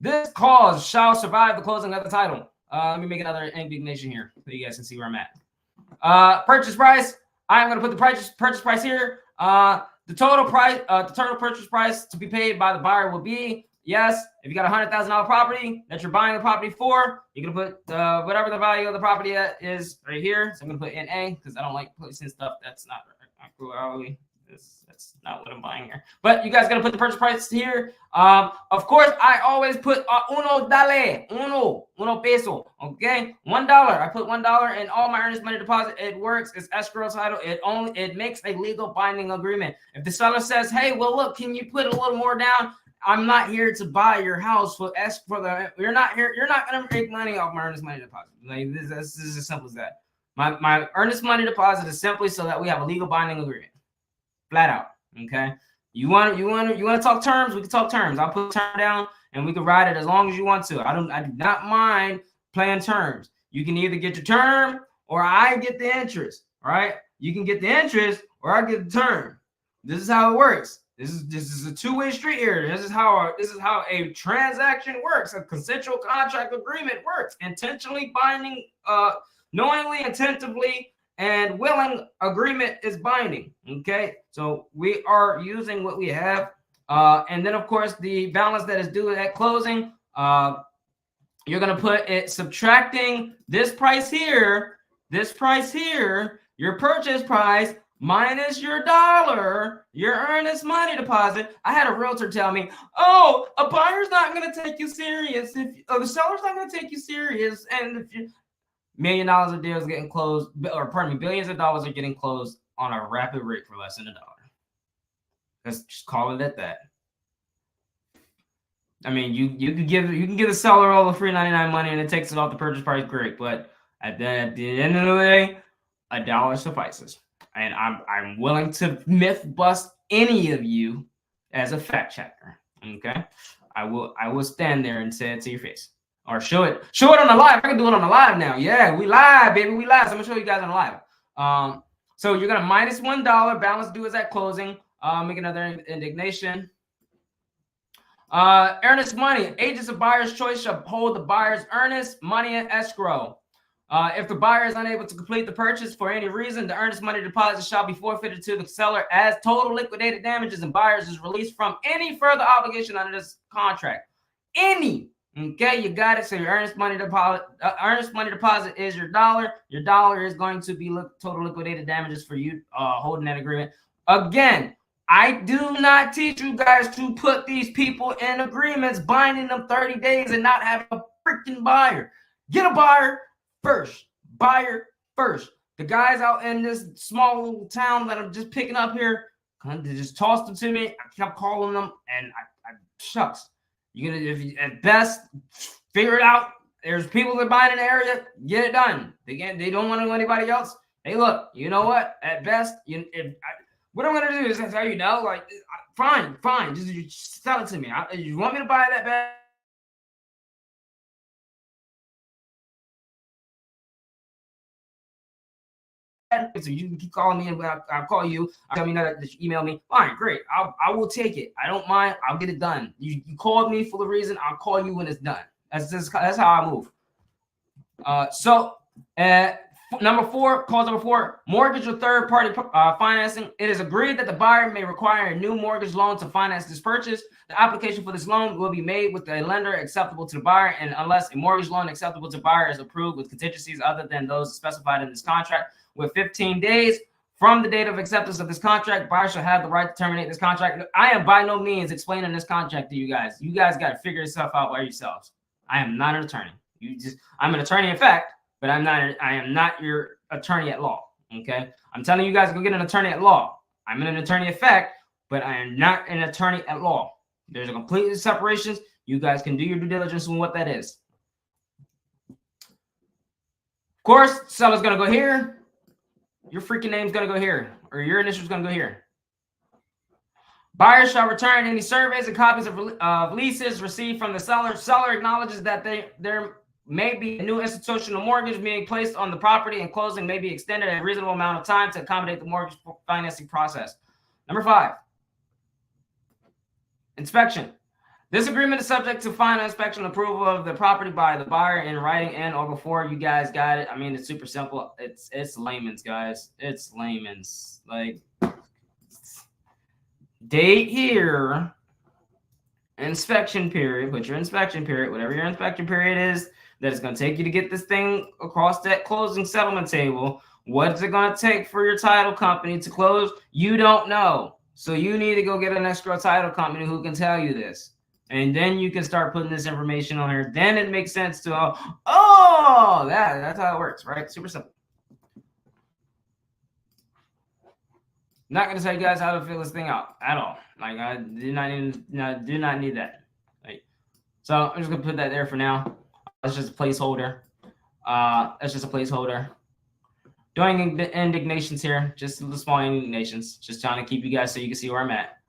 This clause shall survive the closing of the title. Let me make another indignation here so you guys can see where I'm at. Purchase price. I'm going to put the purchase price here. The total purchase price to be paid by the buyer will be, yes, if you got $100,000 property that you're buying the property for, you're going to put whatever the value of the property is right here. So I'm going to put NA because I don't like placing stuff that's not actually. That's not what I'm buying here. But you guys got to put the purchase price here. Of course, I always put uno peso. Okay, $1. I put $1 in all my earnest money deposit. It works. It's escrow title. It makes a legal binding agreement. If the seller says, "Hey, well, look, can you put a little more down?" I'm not here to buy your house you're not here. You're not going to make money off my earnest money deposit. Like this is as simple as that. My earnest money deposit is simply so that we have a legal binding agreement. Flat out. Okay. You want to talk terms? We can talk terms. I'll put the term down and we can ride it as long as you want to. I do not mind playing terms. You can either get your term or I get the interest. All right. You can get the interest or I get the term. This is how it works. This is a two-way street here. This is how a transaction works. A consensual contract agreement works. Intentionally binding, knowingly, attentively, and willing agreement is binding. Okay, so we are using what we have, and then of course the balance that is due at closing. you're going to put it subtracting this price here, your purchase price minus your dollar, your earnest money deposit. I had a realtor tell me, oh, a buyer's not going to take you serious. The seller's not going to take you serious. And if you, $1 million of deals getting closed, or pardon me, billions of dollars are getting closed on a rapid rate for less than $1. Let's just call it at that. I mean, you can give the seller all the free 99 money and it takes it off the purchase price, great. But at the end of the day, $1 suffices. And I'm willing to myth bust any of you as a fact checker. Okay, I will stand there and say it to your face, or show it on the live. I can do it on the live now. Yeah, we live, baby, we live. So I'm gonna show you guys on the live. So you're gonna minus $1. Balance due is at closing. Make another indignation. Earnest money. Agents of buyer's choice shall hold the buyer's earnest money in escrow. If the buyer is unable to complete the purchase for any reason, the earnest money deposit shall be forfeited to the seller as total liquidated damages, and buyers is released from any further obligation under this contract. Any. Okay, you got it. So your earnest money deposit is your dollar. Your dollar is going to be total liquidated damages for you holding that agreement. Again, I do not teach you guys to put these people in agreements, binding them 30 days and not having a freaking buyer. Get a buyer first. Buyer first. The guys out in this small little town that I'm just picking up here, they just tossed them to me. I kept calling them, and I shucks. You're gonna, if you, at best, figure it out. There's people that buy in the area, get it done. They don't want to know anybody else. Hey, look, you know what? At best, what I'm gonna do is tell you no, like, fine, just sell it to me. You want me to buy that bad? So you can keep calling me, and I'll call you. Tell me that you email me. Fine, great. I will take it. I don't mind. I'll get it done. You called me for the reason. I'll call you when it's done. That's how I move. Number 4, clause number 4, mortgage or third-party financing. It is agreed that the buyer may require a new mortgage loan to finance this purchase. The application for this loan will be made with a lender acceptable to the buyer, and unless a mortgage loan acceptable to buyer is approved with contingencies other than those specified in this contract, with 15 days from the date of acceptance of this contract, buyer shall have the right to terminate this contract. I am by no means explaining this contract to you guys. You guys got to figure yourself out by yourselves. I am not an attorney. I'm an attorney in fact, but I am not your attorney at law. Okay, I'm telling you guys to go get an attorney at law. I'm an attorney at fact, but I am not an attorney at law. There's a complete separation. You guys can do your due diligence on what that is. Of course, seller's gonna go here. Your freaking name's gonna go here, or your initial's gonna go here. Buyer shall return any surveys and copies of leases received from the seller. Seller acknowledges that there may be a new institutional mortgage being placed on the property, and closing may be extended a reasonable amount of time to accommodate the mortgage financing process. Number 5, inspection. This agreement is subject to final inspection approval of the property by the buyer in writing and or before. You guys got it. I mean, it's super simple. It's layman's, guys. It's layman's. Like, date here, inspection period. Put your inspection period, whatever your inspection period is, that it's going to take you to get this thing across that closing settlement table. What is it going to take for your title company to close? You don't know. So you need to go get an escrow title company who can tell you this. And then you can start putting this information on here. Then it makes sense to, that's how it works, right? Super simple. Not going to tell you guys how to fill this thing out at all. Like, I do not need that. Right? So I'm just going to put that there for now. That's just a placeholder. Doing indignations here, just little small indignations. Just trying to keep you guys so you can see where I'm at.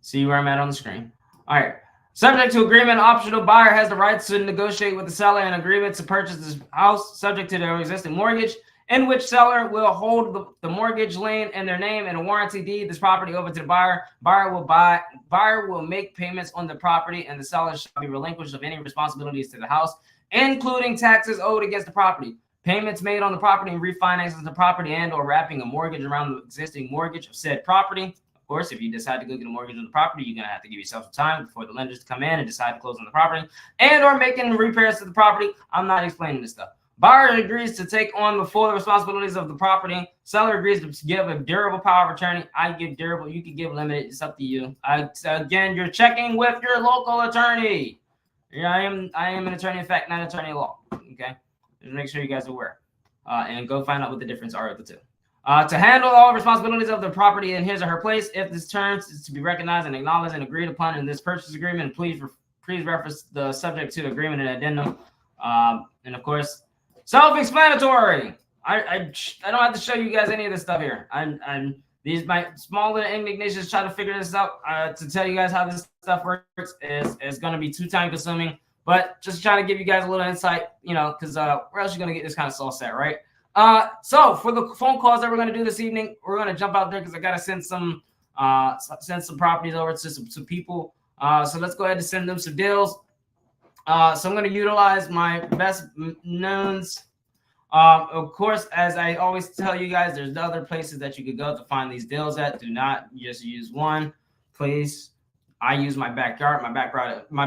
See where I'm at on the screen. All right. Subject to agreement, optional. Buyer has the right to negotiate with the seller an agreement to purchase this house subject to their existing mortgage, in which seller will hold the mortgage lien in their name and a warranty deed this property over to the buyer. Buyer will make payments on the property, and the seller shall be relinquished of any responsibilities to the house, including taxes owed against the property. Payments made on the property and refinances the property and or wrapping a mortgage around the existing mortgage of said property. course, if you decide to go get a mortgage on the property, you're gonna have to give yourself some time before the lenders come in and decide to close on the property and or making repairs to the property. I'm not explaining this stuff. Buyer agrees to take on the full responsibilities of the property. Seller agrees to give a durable power of attorney. I give durable. You can give limited. It's up to you. Again, you're checking with your local attorney. Yeah, I am an attorney in fact, not an attorney in law. Okay, just make sure you guys are aware, and go find out what the difference are of the two. To handle all responsibilities of the property in his or her place, if this terms is to be recognized and acknowledged and agreed upon in this purchase agreement, please reference the subject to agreement and addendum. And of course, self-explanatory. I don't have to show you guys any of this stuff here. These my small little indignations trying to figure this out. To tell you guys how this stuff works is going to be too time consuming, but just trying to give you guys a little insight, you know, because where else are you going to get this kind of sauce at, right? So for the phone calls that we're going to do this evening, we're going to jump out there because I got to send some properties over to some people. So let's go ahead and send them some deals. So I'm going to utilize my best knowns. Of course, as I always tell you guys, there's other places that you could go to find these deals at. Do not just use one place. I use my backyard. My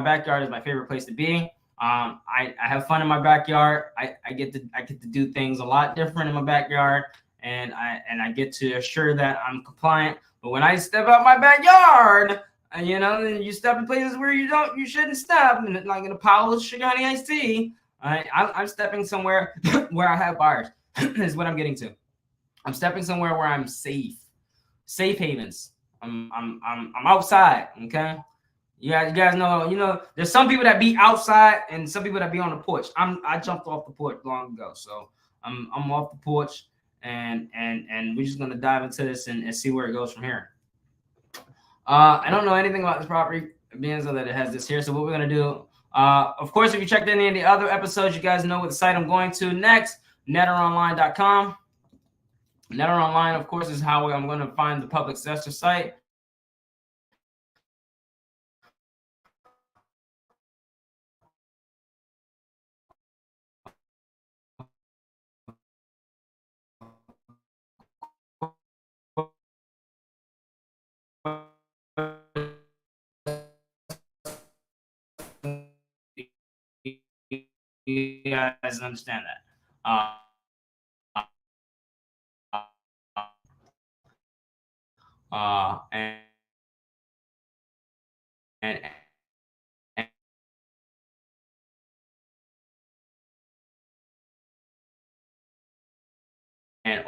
backyard is my favorite place to be. I have fun in my backyard. I get to do things a lot different in my backyard, and I get to assure that I'm compliant. But when I step out my backyard, you know, you step in places where you shouldn't step, and like in a pile of sugar honey iced tea. I'm stepping somewhere where I have buyers. Is what I'm getting to. I'm stepping somewhere where I'm safe havens. I'm outside. Okay. You guys know, you know, there's some people that be outside and some people that be on the porch. I jumped off the porch long ago, so I'm off the porch, and we're just gonna dive into this and see where it goes from here. I don't know anything about this property, being so that it has this here. So what we're gonna do, of course, if you checked any of the other episodes, you guys know what the site I'm going to next, netteronline.com. Netter Online, of course, is how I'm going to find the public sector site. You guys understand that. And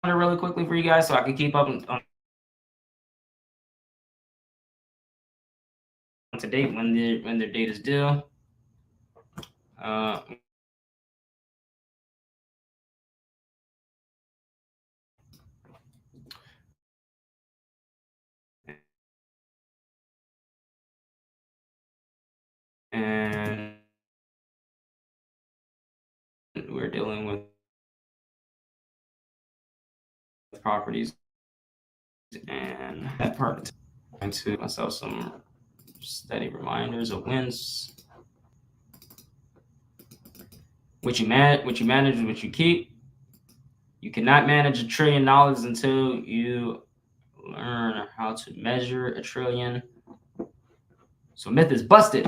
really quickly for you guys so I can keep up on to date when their date is due. And we're dealing with properties and that part. And to myself some steady reminders of wins. What you manage is what you keep. You cannot manage $1 trillion until you learn how to measure $1 trillion. So myth is busted.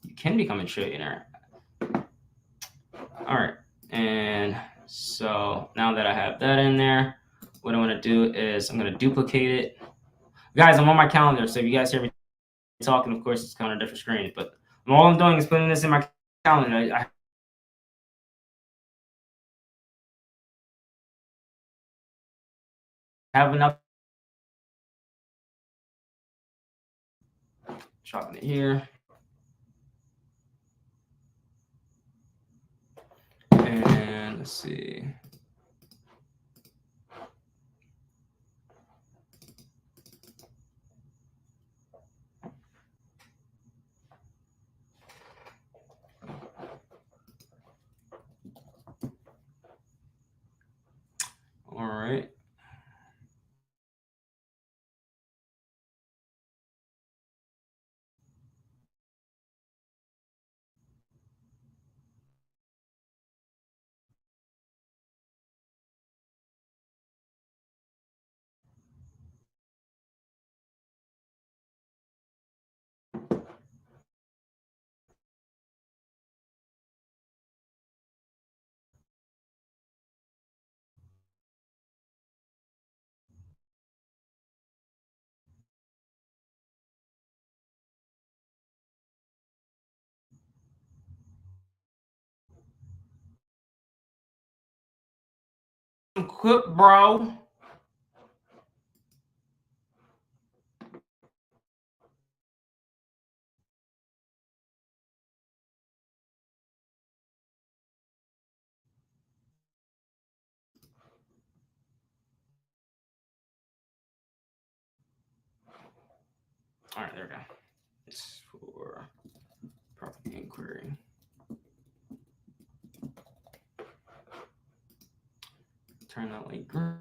You can become a trillionaire. All right. And so now that I have that in there, what I want to do is I'm going to duplicate it. Guys, I'm on my calendar. So if you guys hear me talking, of course, it's kind of different screens. But all I'm doing is putting this in my calendar. I have enough. Dropping it here. And let's see. All right. quick, bro. All right, there we go. It's for property inquiry. Turn that link green.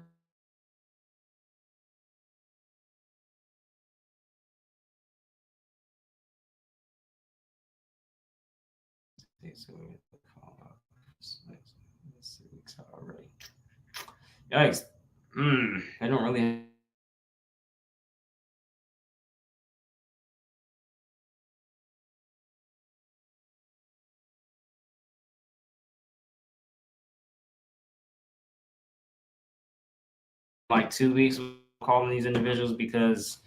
So let's see weeks already. Yikes. I don't really. Like 2 weeks calling these individuals, because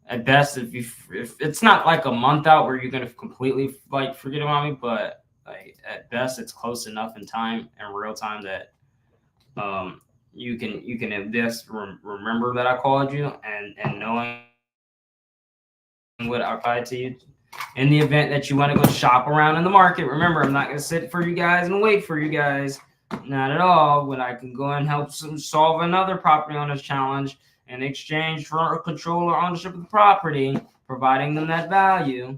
at best, if it's not like a month out where you're gonna completely like forget about me, but like at best it's close enough in time and real time that you can at this remember that I called you, and knowing what I applied to you. In the event that you want to go shop around in the market, remember, I'm not going to sit for you guys and wait for you guys. Not at all. When I can go and help solve another property owner's challenge in exchange for control or ownership of the property, providing them that value.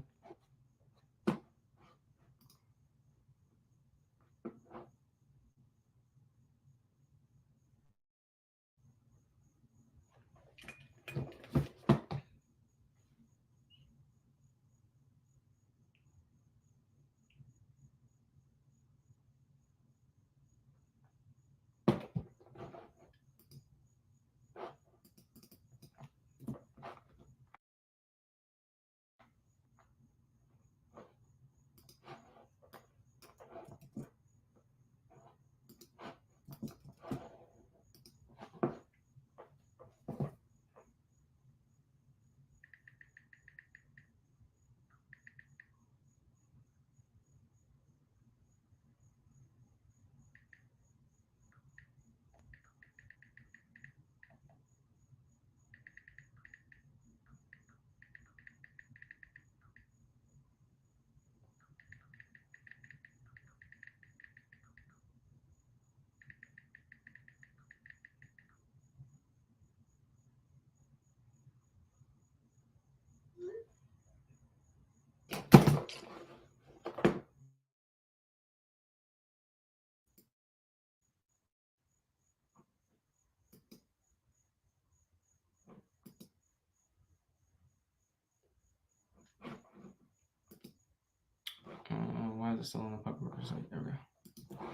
Why is it still on the public website? There we go.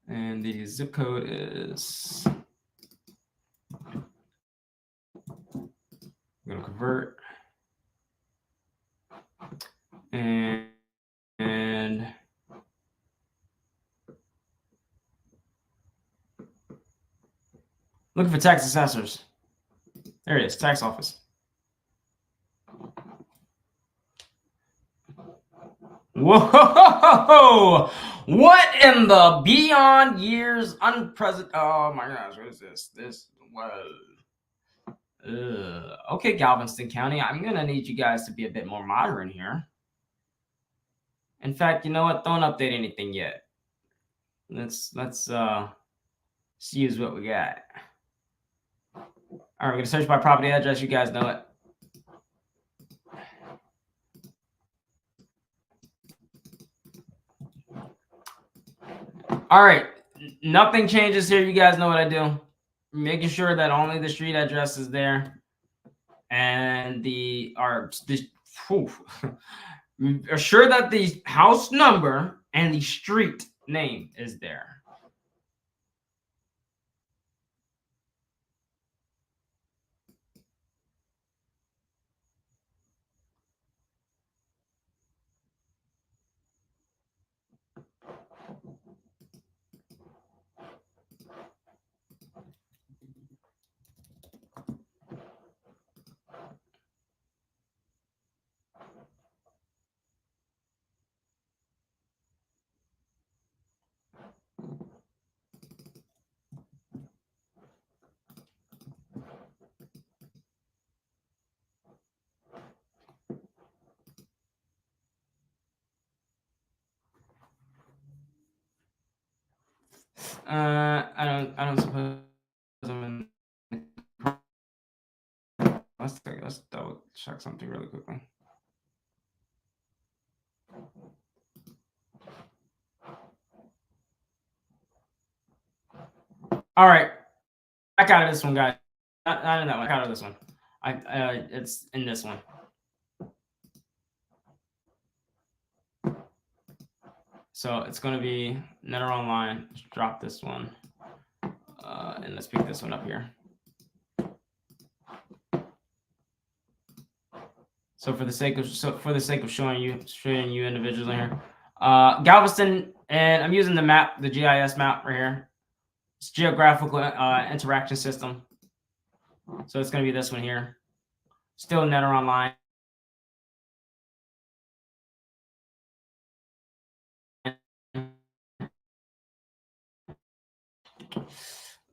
And the zip code is, I'm going to convert. And looking for tax assessors. There it is, tax office. Whoa! What in the beyond years unprecedented? Oh my gosh, what is this? This was. Okay, Galveston County, I'm gonna need you guys to be a bit more modern here. In fact, you know what? Don't update anything yet. Let's use what we got. All right, we're gonna search by property address. You guys know it. All right, nothing changes here. You guys know what I do. Making sure that only the street address is there, and assure that the house number and the street name is there. I don't suppose I'm in. Let's double check something really quickly. All right, back out of this one, guys. Not in that one. Back out of this one. It's in this one. So it's going to be Netter Online. Let's drop this one, and let's pick this one up here. So for the sake of showing you individually here, Galveston, and I'm using the map, the GIS map right here. It's geographical interaction system. So it's going to be this one here. Still Netter Online.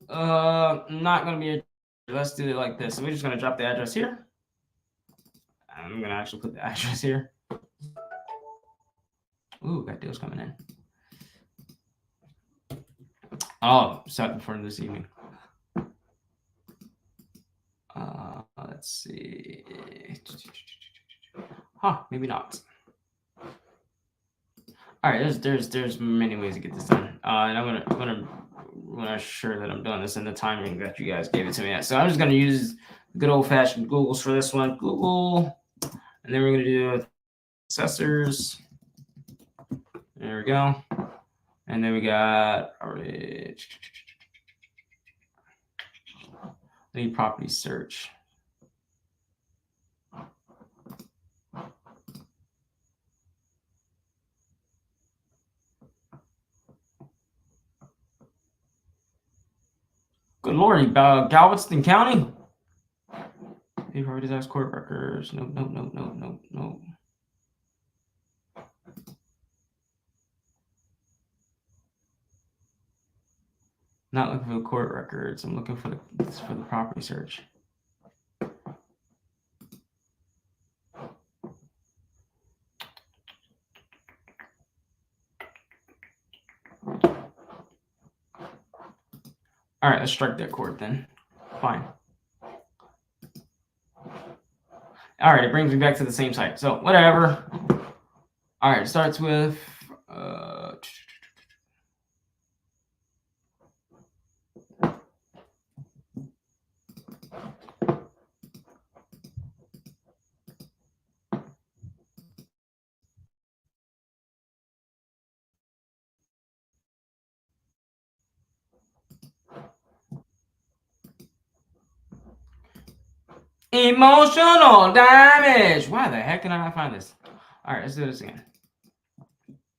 Not going to be. Let's do it like this. So we're just going to drop the address here. I'm going to actually put the address here. Ooh, got deals coming in. Oh, 7 for this evening. Let's see. Huh, maybe not. All right, there's many ways to get this done. And I'm gonna assure that I'm doing this in the timing that you guys gave it to me at. So I'm just gonna use good old-fashioned Googles for this one. Google, and then we're gonna do assessors. There we go. And then we got need property search. Good Lord, Galveston County. Pay property tax court records. No. Not looking for the court records. I'm looking for the property search. All right, let's strike that court then. Fine. All right, it brings me back to the same site. So whatever. All right, it starts with emotional damage. Why the heck can I not find this? All right, let's do this again.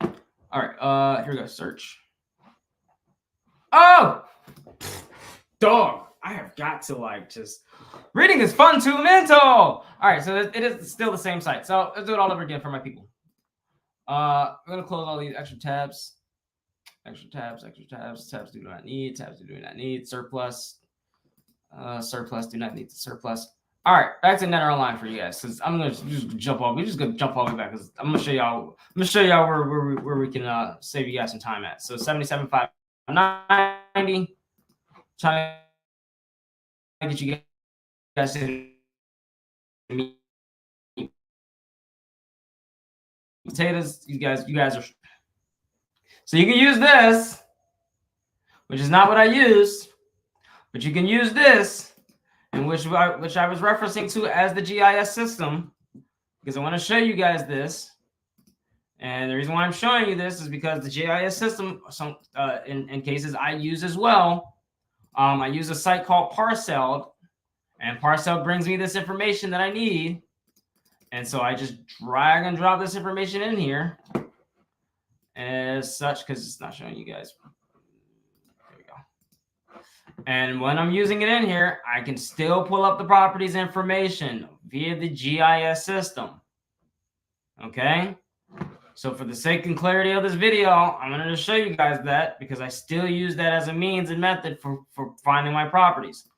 All right, here we go. Search. Oh, dog! I have got to just reading is fun to mental. All right, so it is still the same site. So let's do it all over again for my people. We're gonna close all these extra tabs. Tabs do not need. Tabs do not need. Surplus. Surplus do not need the surplus. All right, back to Netter Online for you guys, because I'm gonna just jump off. We're just gonna jump all the way back because I'm gonna show y'all. Where we can save you guys some time at. So 77,590. Trying to get you guys in potatoes. You guys are. So you can use this, which is not what I use, but you can use this. And which I was referencing to as the GIS system, because I want to show you guys this. And the reason why I'm showing you this is because the GIS system, in cases I use as well, I use a site called Parcelled, and Parcelled brings me this information that I need. And so I just drag and drop this information in here as such, because it's not showing you guys. And when I'm using it in here, I can still pull up the property's information via the GIS system. Okay? So for the sake and clarity of this video, I'm going to show you guys that because I still use that as a means and method for finding my properties.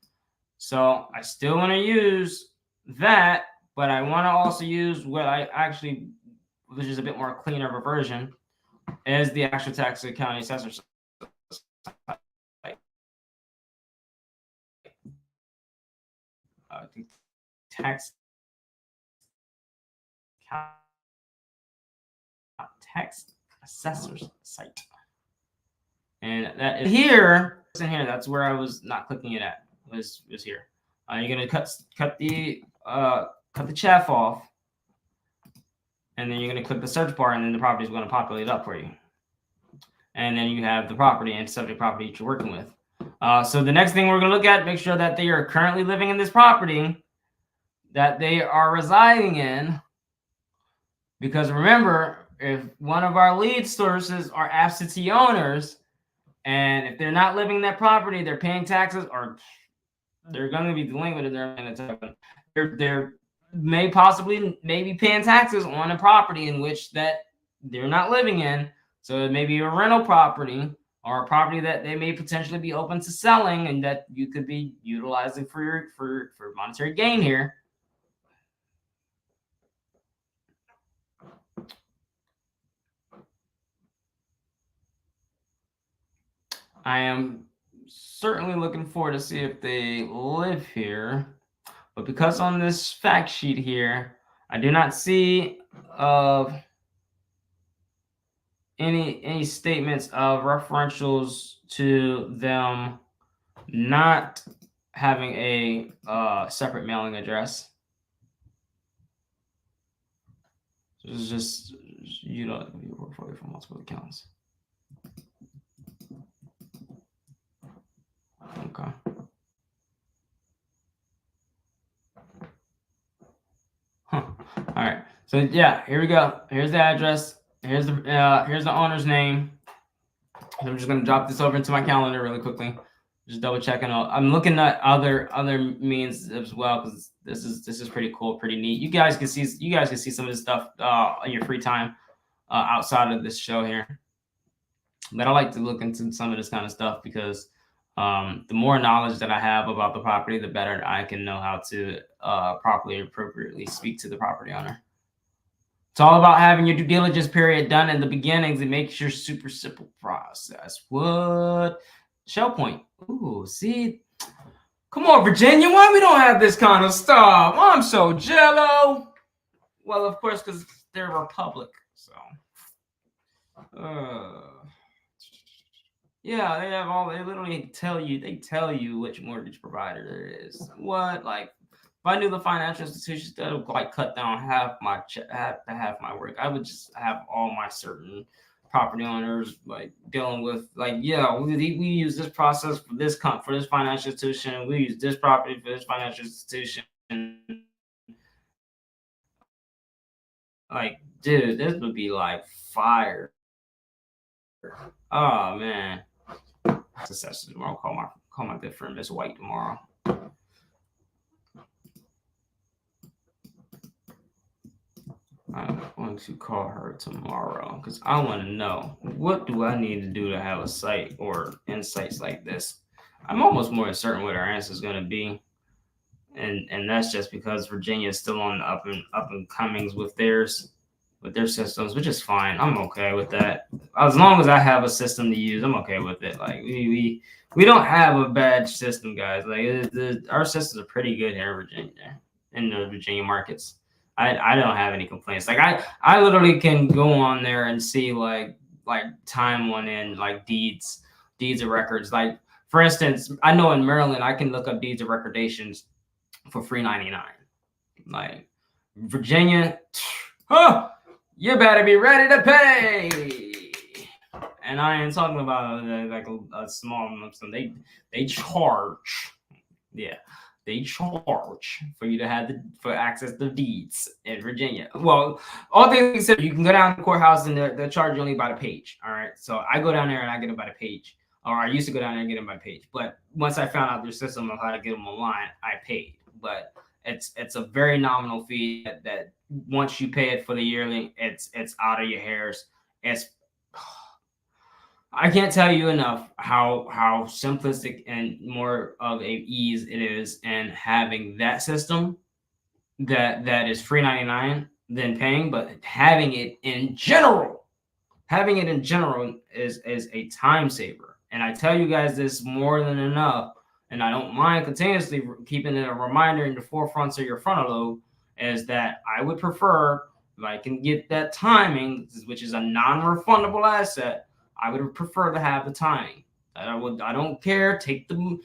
So I still want to use that, but I want to also use what I actually, which is a bit more cleaner of a version, is the actual tax county assessor tax assessor's site. And that is here. It's in here. That's where I was not clicking it at. Was here. You're gonna cut the chaff off, and then you're gonna click the search bar, and then the property is going to populate up for you. And then you have the property and subject property that you're working with. So the next thing we're gonna look at, make sure that they are currently living in this property, that they are residing in. Because remember, if one of our lead sources are absentee owners, and if they're not living in that property, they're paying taxes, or they're going to be delinquent in their they're maybe paying taxes on a property in which that they're not living in. So it may be a rental property or a property that they may potentially be open to selling, and that you could be utilizing for monetary gain here. I am certainly looking forward to see if they live here, but because on this fact sheet here, I do not see of any statements of referentials to them not having a separate mailing address. This is just, you don't view your portfolio from multiple accounts. Okay. Huh. All right. So yeah, here we go. Here's the address. Here's the owner's name. I'm just gonna drop this over into my calendar really quickly. Just double checking. I'm looking at other means as well, because this is pretty cool, pretty neat. You guys can see some of this stuff on your free time outside of this show here. But I like to look into some of this kind of stuff because the more knowledge that I have about the property, the better I can know how to properly and appropriately speak to the property owner. It's all about having your due diligence period done in the beginnings. It makes your super simple process. What? Shell point. Ooh, see? Come on, Virginia. Why we don't have this kind of stuff? I'm so jello. Well, of course, because they're a republic. So, yeah, they have all. They literally tell you. They tell you which mortgage provider there is. What? Like, if I knew the financial institutions that would like cut down half my work, I would just have all my certain property owners like dealing with like, yeah, we use this process for this financial institution. We use this property for this financial institution. Like, dude, this would be like fire. Oh man. Successes tomorrow. Call my good friend Miss White tomorrow. I'm going to call her tomorrow because I want to know, what do I need to do to have a site or insights like this? I'm almost more certain what our answer is going to be, and that's just because Virginia is still on the up and comings with their systems, which is fine. I'm okay with that. As long as I have a system to use, I'm okay with it. Like we don't have a bad system, guys. Like our systems are pretty good here in Virginia, in the Virginia markets. I don't have any complaints. Like I literally can go on there and see like time on end, like deeds of records. Like for instance, I know in Maryland I can look up deeds of recordations for $3.99. Like Virginia, you better be ready to pay. And I ain't talking about like a small sum. They charge. Yeah. They charge for you to have for access to deeds in Virginia. Well, all things considered, you can go down to the courthouse and they'll charge you only by the page. All right. So I go down there and I get them by the page. Or I used to go down there and get them by page. But once I found out their system of how to get them online, I paid. But it's a very nominal fee that once you pay it for the yearly, it's out of your hairs. I can't tell you enough how simplistic and more of a ease it is in having that system that is $3.99 than paying, but having it in general is a time saver. And I tell you guys this more than enough and I don't mind continuously keeping it a reminder in the forefronts of your frontal lobe, is that I would prefer, if I can get that timing, which is a non-refundable asset, I would prefer to have the timing. I don't care. Take the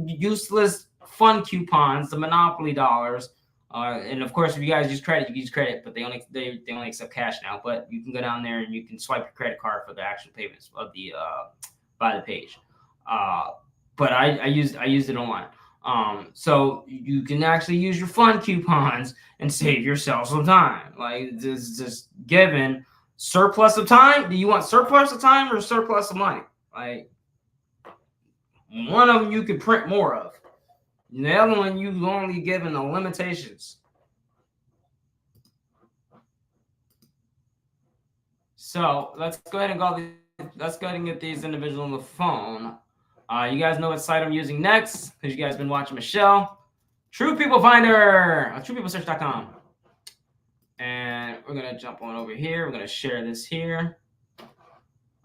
useless fun coupons, the Monopoly dollars. And of course, if you guys use credit, you can use credit, but they only accept cash now. But you can go down there and you can swipe your credit card for the actual payments of the by the page. But I used it online. So you can actually use your fun coupons and save yourself some time. Like just given surplus of time. Do you want surplus of time or surplus of money? Like one of them you can print more of. The other one you've only given the limitations. So let's go ahead and get these individuals on the phone. You guys know what site I'm using next because you guys been watching Michelle. True People Finder, truepeoplesearch.com. And we're gonna jump on over here. We're gonna share this here.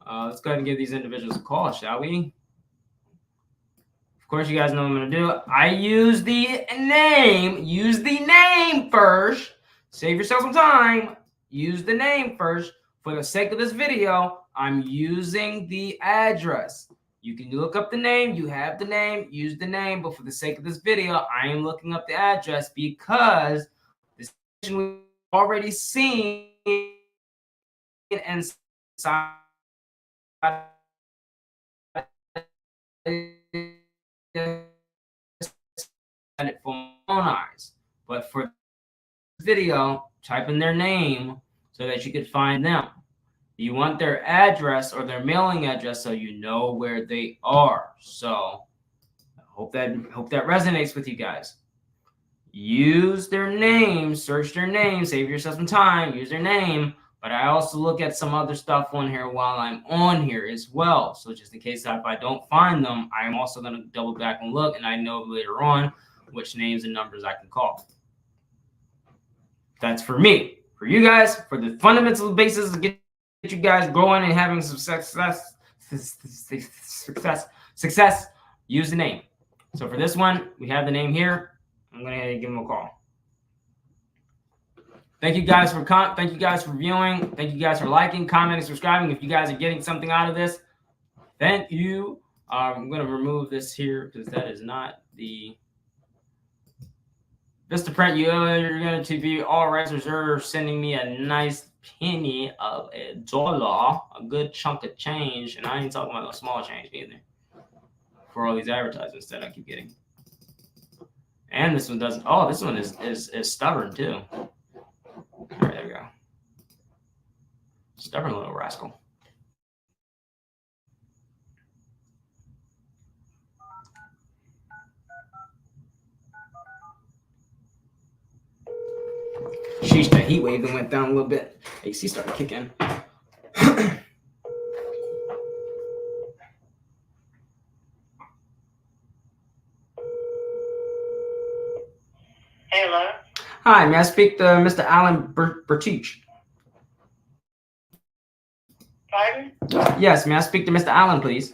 Let's go ahead and give these individuals a call, shall we? Of course, you guys know what I'm going to do. I use the name. Use the name first. Save yourself some time. Use the name first. For the sake of this video, I'm using the address. You can look up the name. You have the name. Use the name. But for the sake of this video, I am looking up the address because the situation we've already seen inside it for my own eyes. But for this video, type in their name so that you could find them. You want their address or their mailing address so you know where they are. So I hope that resonates with you guys. Use their name, search their name, save yourself some time, use their name. But I also look at some other stuff on here while I'm on here as well. So just in case if I don't find them, I'm also going to double back and look, and I know later on which names and numbers I can call. That's for me. For you guys, for the fundamental basis to get you guys going and having some success, use the name. So for this one, we have the name here. I'm going to give them a call. Thank you guys for viewing. Thank you guys for liking, commenting, subscribing. If you guys are getting something out of this, thank you. I'm going to remove this here because that is not the Vistaprint. You're going to be all rights reserved, sending me a nice penny of $1, a good chunk of change, and I ain't talking about no small change either. For all these advertisements that I keep getting. And this one doesn't. Oh, this one is stubborn too. All right, there we go. Stubborn little rascal. Sheesh, that heat wave that went down a little bit. AC started kicking. Hello. Hi, may I speak to Mr. Alan Bertich? Pardon? Yes, may I speak to Mr. Allen, please?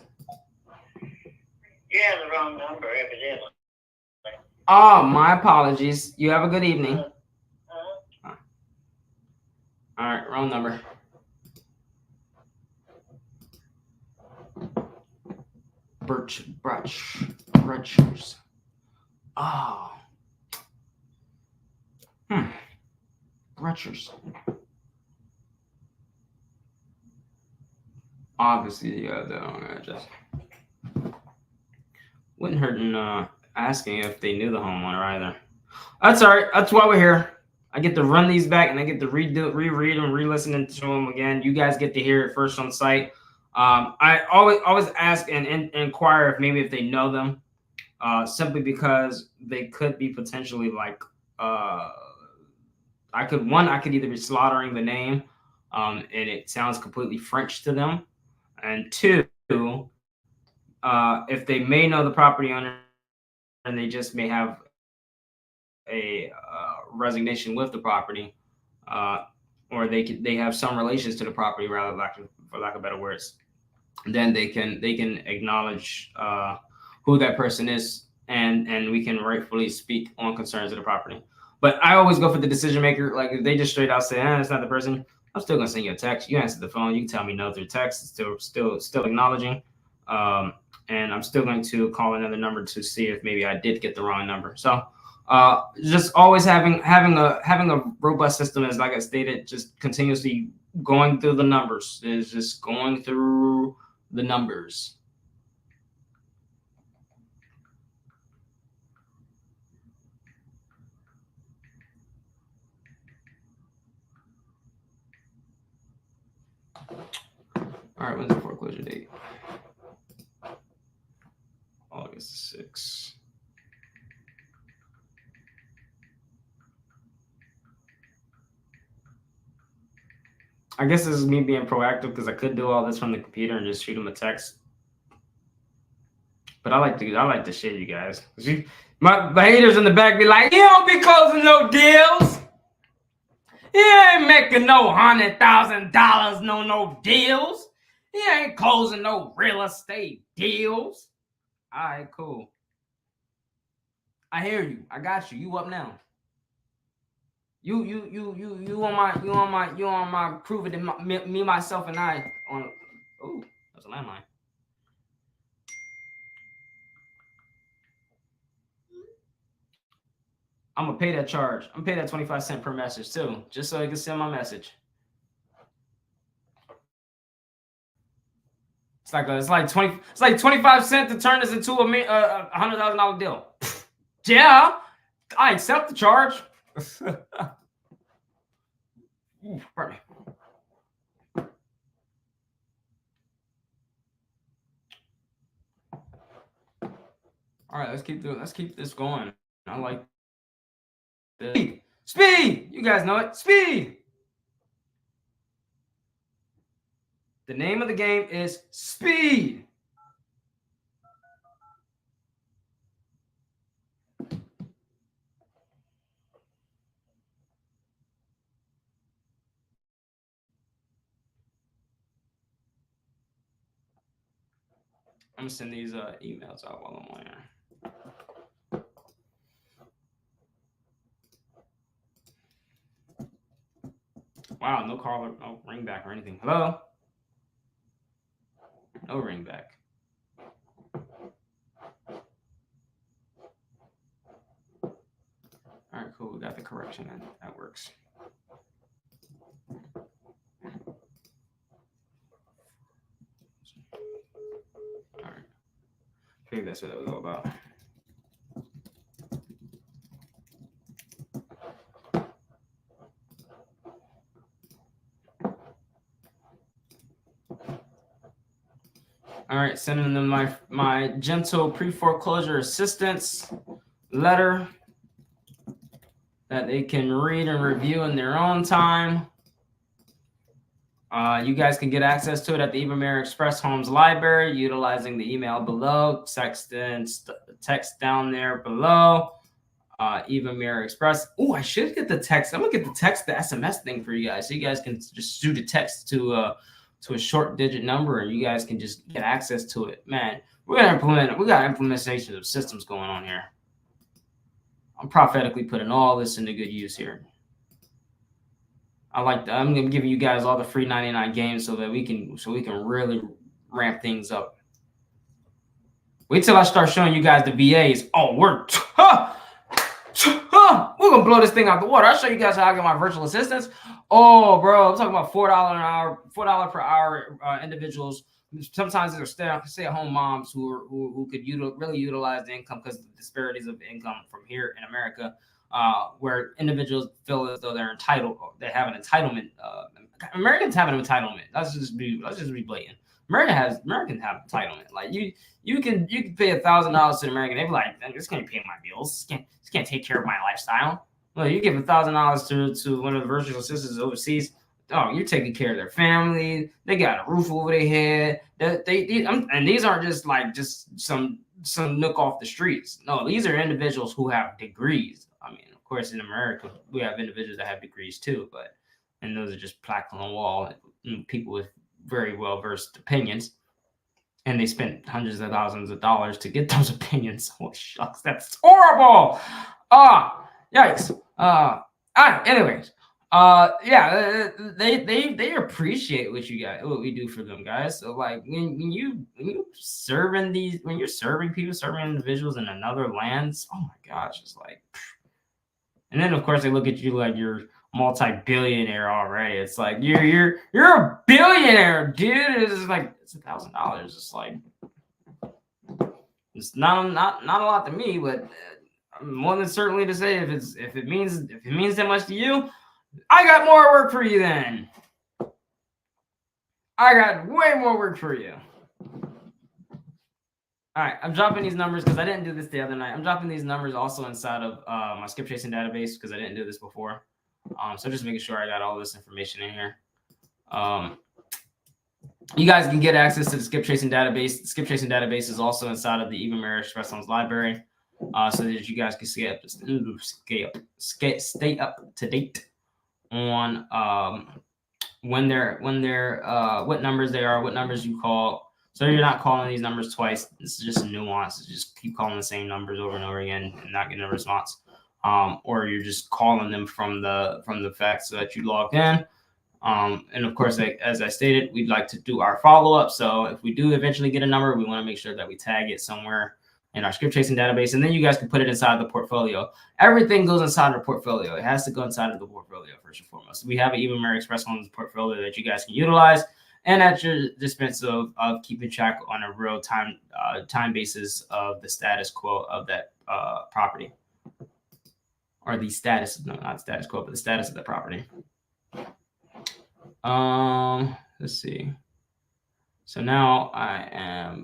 You have the wrong number, evidently. Oh, my apologies. You have a good evening. All right, wrong number. Birchers. Oh. Birchers. Obviously, the wrong address. Wouldn't hurt in asking if they knew the homeowner either. That's all right. That's why we're here. I get to run these back and I get to reread them, re-listen to them again. You guys get to hear it first on the site. I always ask and inquire if they know them, simply because they could be potentially like I could either be slaughtering the name, and it sounds completely French to them, and two, if they may know the property owner and they just may have a resignation with the property, or they have some relations to the property, for lack of better words, then they can acknowledge who that person is, and we can rightfully speak on concerns of the property. But I always go for the decision maker. Like if they just straight out say, it's not the person, I'm still gonna send you a text. You answer the phone. You can tell me no through text. Still acknowledging. And I'm still going to call another number to see if maybe I did get the wrong number. So just always having a robust system, as like I stated, just continuously going through the numbers. Is just going through the numbers. All right, when's the foreclosure date? August 6th. I guess this is me being proactive because I could do all this from the computer and just shoot them a text. But I like to share you guys. My haters in the back be like, you don't be closing no deals. You ain't making no $100,000, no deals. You ain't closing no real estate deals. All right, cool. I hear you. I got you. You up now. You on my prove it in me, myself, and I on. Oh, that's a landline. I'm gonna pay that charge. I'm gonna pay that 25 cents per message too, just so I can send my message. It's like 25 cents to turn this into a $100,000 deal. Yeah, I accept the charge. Ooh, pardon me. All right, let's keep this going. I like this. Speed. You guys know it. Speed. The name of the game is speed. I'm gonna send these emails out while I'm on here. Wow, no caller, no ring back or anything. Hello? No ring back. All right, cool. We got the correction in. That works. All right. I think that's what that was all about. All right, sending them my gentle pre-foreclosure assistance letter that they can read and review in their own time. You guys can get access to it at the Eva Mayer Express Homes Library utilizing the email below. Text down there below. Eva Mayer Express. Oh, I should get the text. I'm gonna get the SMS thing for you guys, so you guys can just shoot a text to a short digit number, and you guys can just get access to it. Man, we got implementations of systems going on here. I'm prophetically putting all this into good use here. I'm gonna give you guys all the free 99 games so that we can really ramp things up. Wait till I start showing you guys the VAs. Oh, we're gonna blow this thing out the water. I'll show you guys how I get my virtual assistants. Oh, bro, I'm talking about $4 an hour, $4 per hour individuals. Sometimes they're stay-at-home moms who could really utilize the income because of the disparities of income from here in America, where individuals feel as though they're entitled. They have an entitlement. Americans have an entitlement. Let's just be blatant. Americans have entitlement. Like you can pay $1,000 to an American. They'd be like, this can't pay my bills. This can't take care of my lifestyle. Well, you give $1,000 to one of the virtual assistants overseas. Oh, you're taking care of their family. They got a roof over their head. And these aren't just some nook off the streets. No, these are individuals who have degrees. I mean, of course, in America, we have individuals that have degrees too, and those are just plaques on the wall and people with very well-versed opinions. And they spent hundreds of thousands of dollars to get those opinions. Oh shucks, that's horrible. Yikes. All right, anyways. Yeah, they appreciate what we do for them, guys. So like when you're serving people, serving individuals in another lands, oh my gosh, it's like, and then of course they look at you like you're multi-billionaire already. It's like you're a billionaire, dude. It's like it's $1,000. It's like it's not a lot to me, but I'm more than certainly to say if it means that much to you, I got more work for you then. I got way more work for you. All right, I'm dropping these numbers because I didn't do this the other night. I'm dropping these numbers also inside of my skip tracing database because I didn't do this before. So just making sure I got all this information in here. You guys can get access to the skip tracing database. The skip tracing database is also inside of the Even Marriage Express Loans library, so that you guys can stay up to date on what numbers they are, what numbers you call. So you're not calling these numbers twice. This is just a nuance. Just keep calling the same numbers over and over again and not getting a response. Or you're just calling them from the fact so that you logged in. And of course, as I stated, we'd like to do our follow-up. So if we do eventually get a number, we want to make sure that we tag it somewhere in our script tracing database, and then you guys can put it inside the portfolio. Everything goes inside the portfolio. It has to go inside of the portfolio first and foremost. We have an Even Marriage Express Loans portfolio that you guys can utilize, and at your disposal of keeping track on a real time basis of the status quo of that property, or the status, no, not status quo, but the status of the property. Let's see. So now I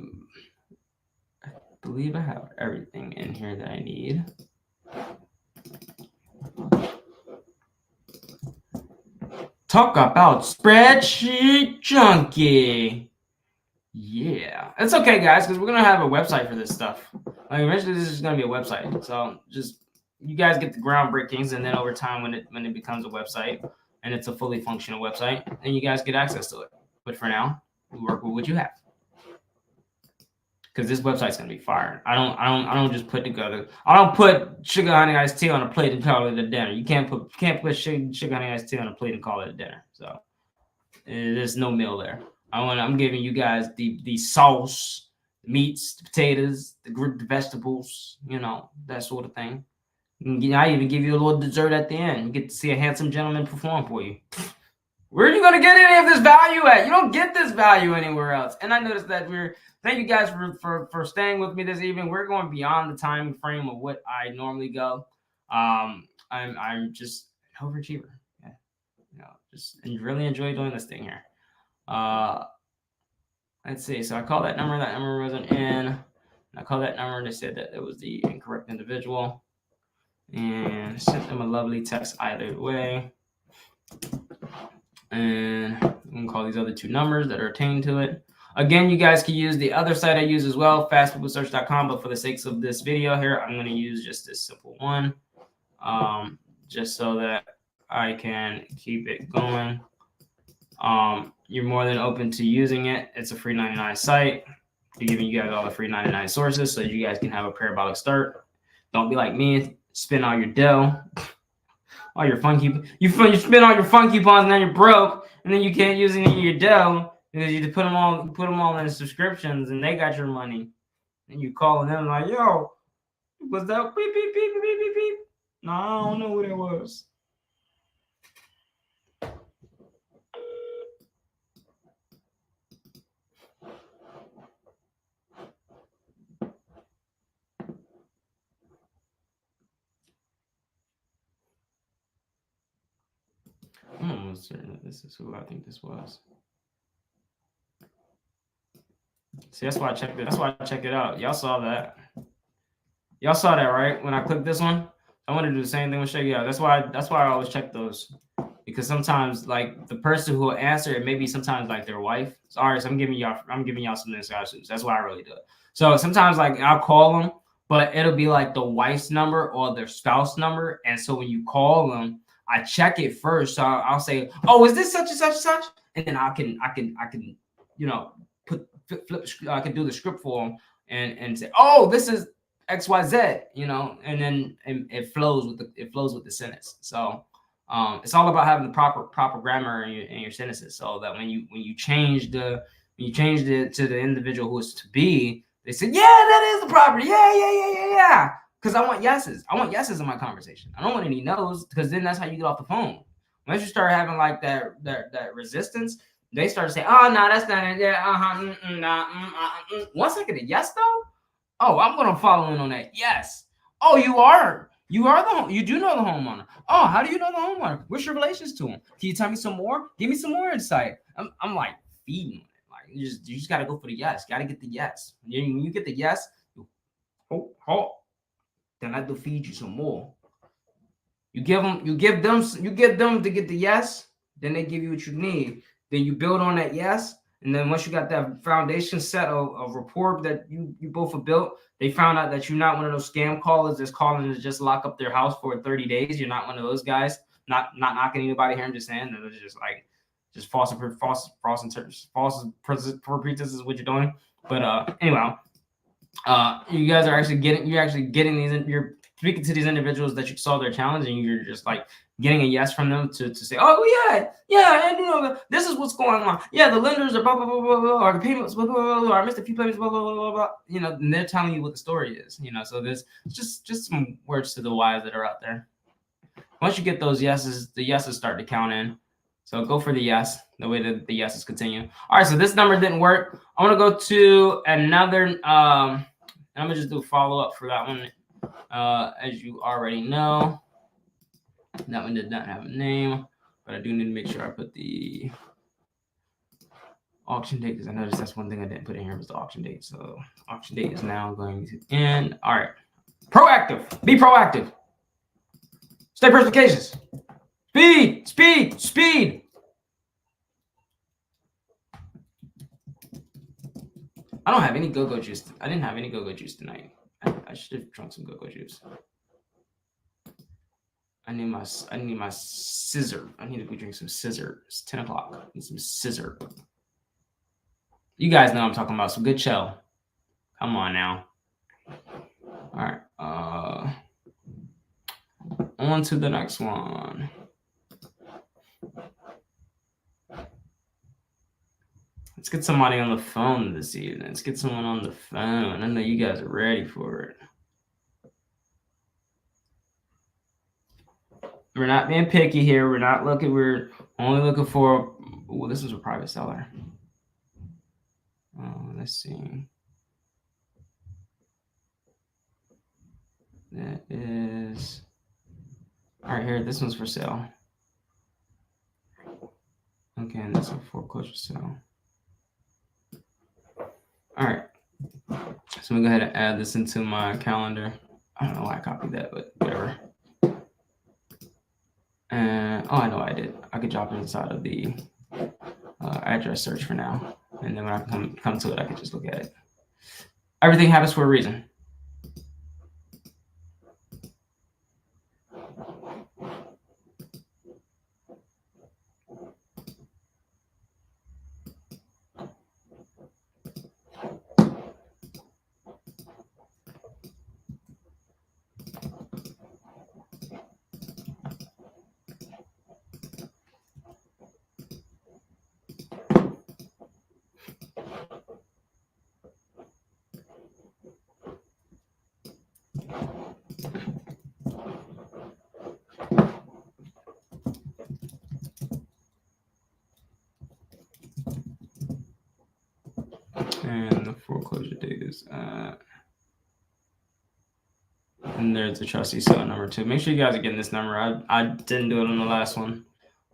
believe I have everything in here that I need. Talk about spreadsheet junkie. Yeah, it's okay, guys, because we're gonna have a website for this stuff. Like eventually, this is gonna be a website. So just you guys get the groundbreakings, and then over time, when it becomes a website and it's a fully functional website, then you guys get access to it. But for now, we work with what you have. Because this website's gonna be fire. I don't just put together. I don't put sugar honey iced tea on a plate and call it a dinner. You can't put sugar honey iced tea on a plate and call it a dinner. So there's no meal there. I'm giving you guys the sauce, the meats, the potatoes, the vegetables, that sort of thing. I even give you a little dessert at the end. You get to see a handsome gentleman perform for you. Where are you gonna get any of this value at? You don't get this value anywhere else. And I noticed that thank you guys for staying with me this evening. We're going beyond the time frame of what I normally go. I'm just an overachiever. Yeah. Just really enjoy doing this thing here. Let's see. So I called that number. That number wasn't in. I called that number and they said that it was the incorrect individual. And sent them a lovely text either way. And I'm gonna call these other two numbers that are attained to it. Again, you guys can use the other site I use as well, fastpeoplesearch.com. But for the sakes of this video here, I'm going to use just this simple one, just so that I can keep it going. You're more than open to using it. It's a free 99 site. They're giving you guys all the free 99 sources so you guys can have a parabolic start. Don't be like me, spend all your dough, all your fun coupons. You spend all your fun coupons and then you're broke, and then you can't use any of your dough. Because you put them all in subscriptions, and they got your money, and you calling them like, "Yo, was that beep beep beep beep beep beep?" No, I don't know what it was. I'm almost certain that this is who I think this was. See, that's why I checked it. That's why I checked it out. Y'all saw that. Y'all saw that, right? When I clicked this one, I want to do the same thing with check it out. That's why I always check those, because sometimes like the person who will answer it maybe sometimes like their wife. Sorry, so I'm giving y'all some inside news. That's why I really do it. So sometimes like I'll call them, but it'll be like the wife's number or their spouse number, and so when you call them, I check it first. So I'll say, "Oh, is this such and such and such?" And then I can I could do the script for them and say, oh, this is XYZ, you know, and then it flows with the sentence. So it's all about having the proper grammar in your sentences, so that when you change it to the individual who is to be, they say, yeah, that is the property. Yeah. Because I want yeses. I want yeses in my conversation. I don't want any no's, because then that's how you get off the phone. Once you start having like that resistance, they start to say, oh, no, that's not it. Yeah, once I get a yes, though, oh, I'm going to follow in on that. Yes. Oh, you are you do know the homeowner. Oh, how do you know the homeowner? What's your relations to him? Can you tell me some more? Give me some more insight. I'm like feeding it. Like you just got to go for the yes. Got to get the yes. When you get the yes, then I do feed you some more. You give them to get the yes, then they give you what you need. Then you build on that yes, and then once you got that foundation set of rapport that you both have built, they found out that you're not one of those scam callers that's calling to just lock up their house for 30 days. You're not one of those guys. Not knocking anybody here. I'm just saying that it's just like false pretenses what you're doing. But anyway, you guys are actually getting these. You're speaking to these individuals that you saw their challenge, and you're just like getting a yes from them to say, oh yeah, and you know this is what's going on. Yeah, the lenders are blah blah blah blah blah, or the payments blah blah blah, or I missed a few payments blah blah blah blah. You know, and they're telling you what the story is. You know, so there's just some words to the whys that are out there. Once you get those yeses, the yeses start to count in. So go for the yes, the way that the yeses continue. All right, so this number didn't work. I'm gonna go to another. And I'm gonna just do a follow up for that one. As you already know, that one did not have a name, but I do need to make sure I put the auction date, because I noticed that's one thing I didn't put in here was the auction date. So auction date is now going to end. All right, proactive. Be proactive. Stay perspicacious. Speed. I don't have any go-go juice. I didn't have any go-go juice tonight. I should have drunk some go-go juice. I need my scissor. I need to go drink some scissor. It's 10 o'clock. I need some scissor. You guys know I'm talking about some good chill. Come on now. All right. On to the next one. Let's get somebody on the phone this evening. Let's get someone on the phone. I know you guys are ready for it. We're not being picky here. We're only looking for. Oh, this is a private seller. Let's see. That is. All right, here. This one's for sale. Okay, and this is a foreclosure sale. All right, so I'm gonna go ahead and add this into my calendar. I don't know why I copied that, but whatever. And I know I did. I could drop it inside of the address search for now, and then when I come to it, I could just look at it. Everything happens for a reason. And the foreclosure date is and there's the trustee sale number too. Make sure you guys are getting this number. I didn't do it on the last one,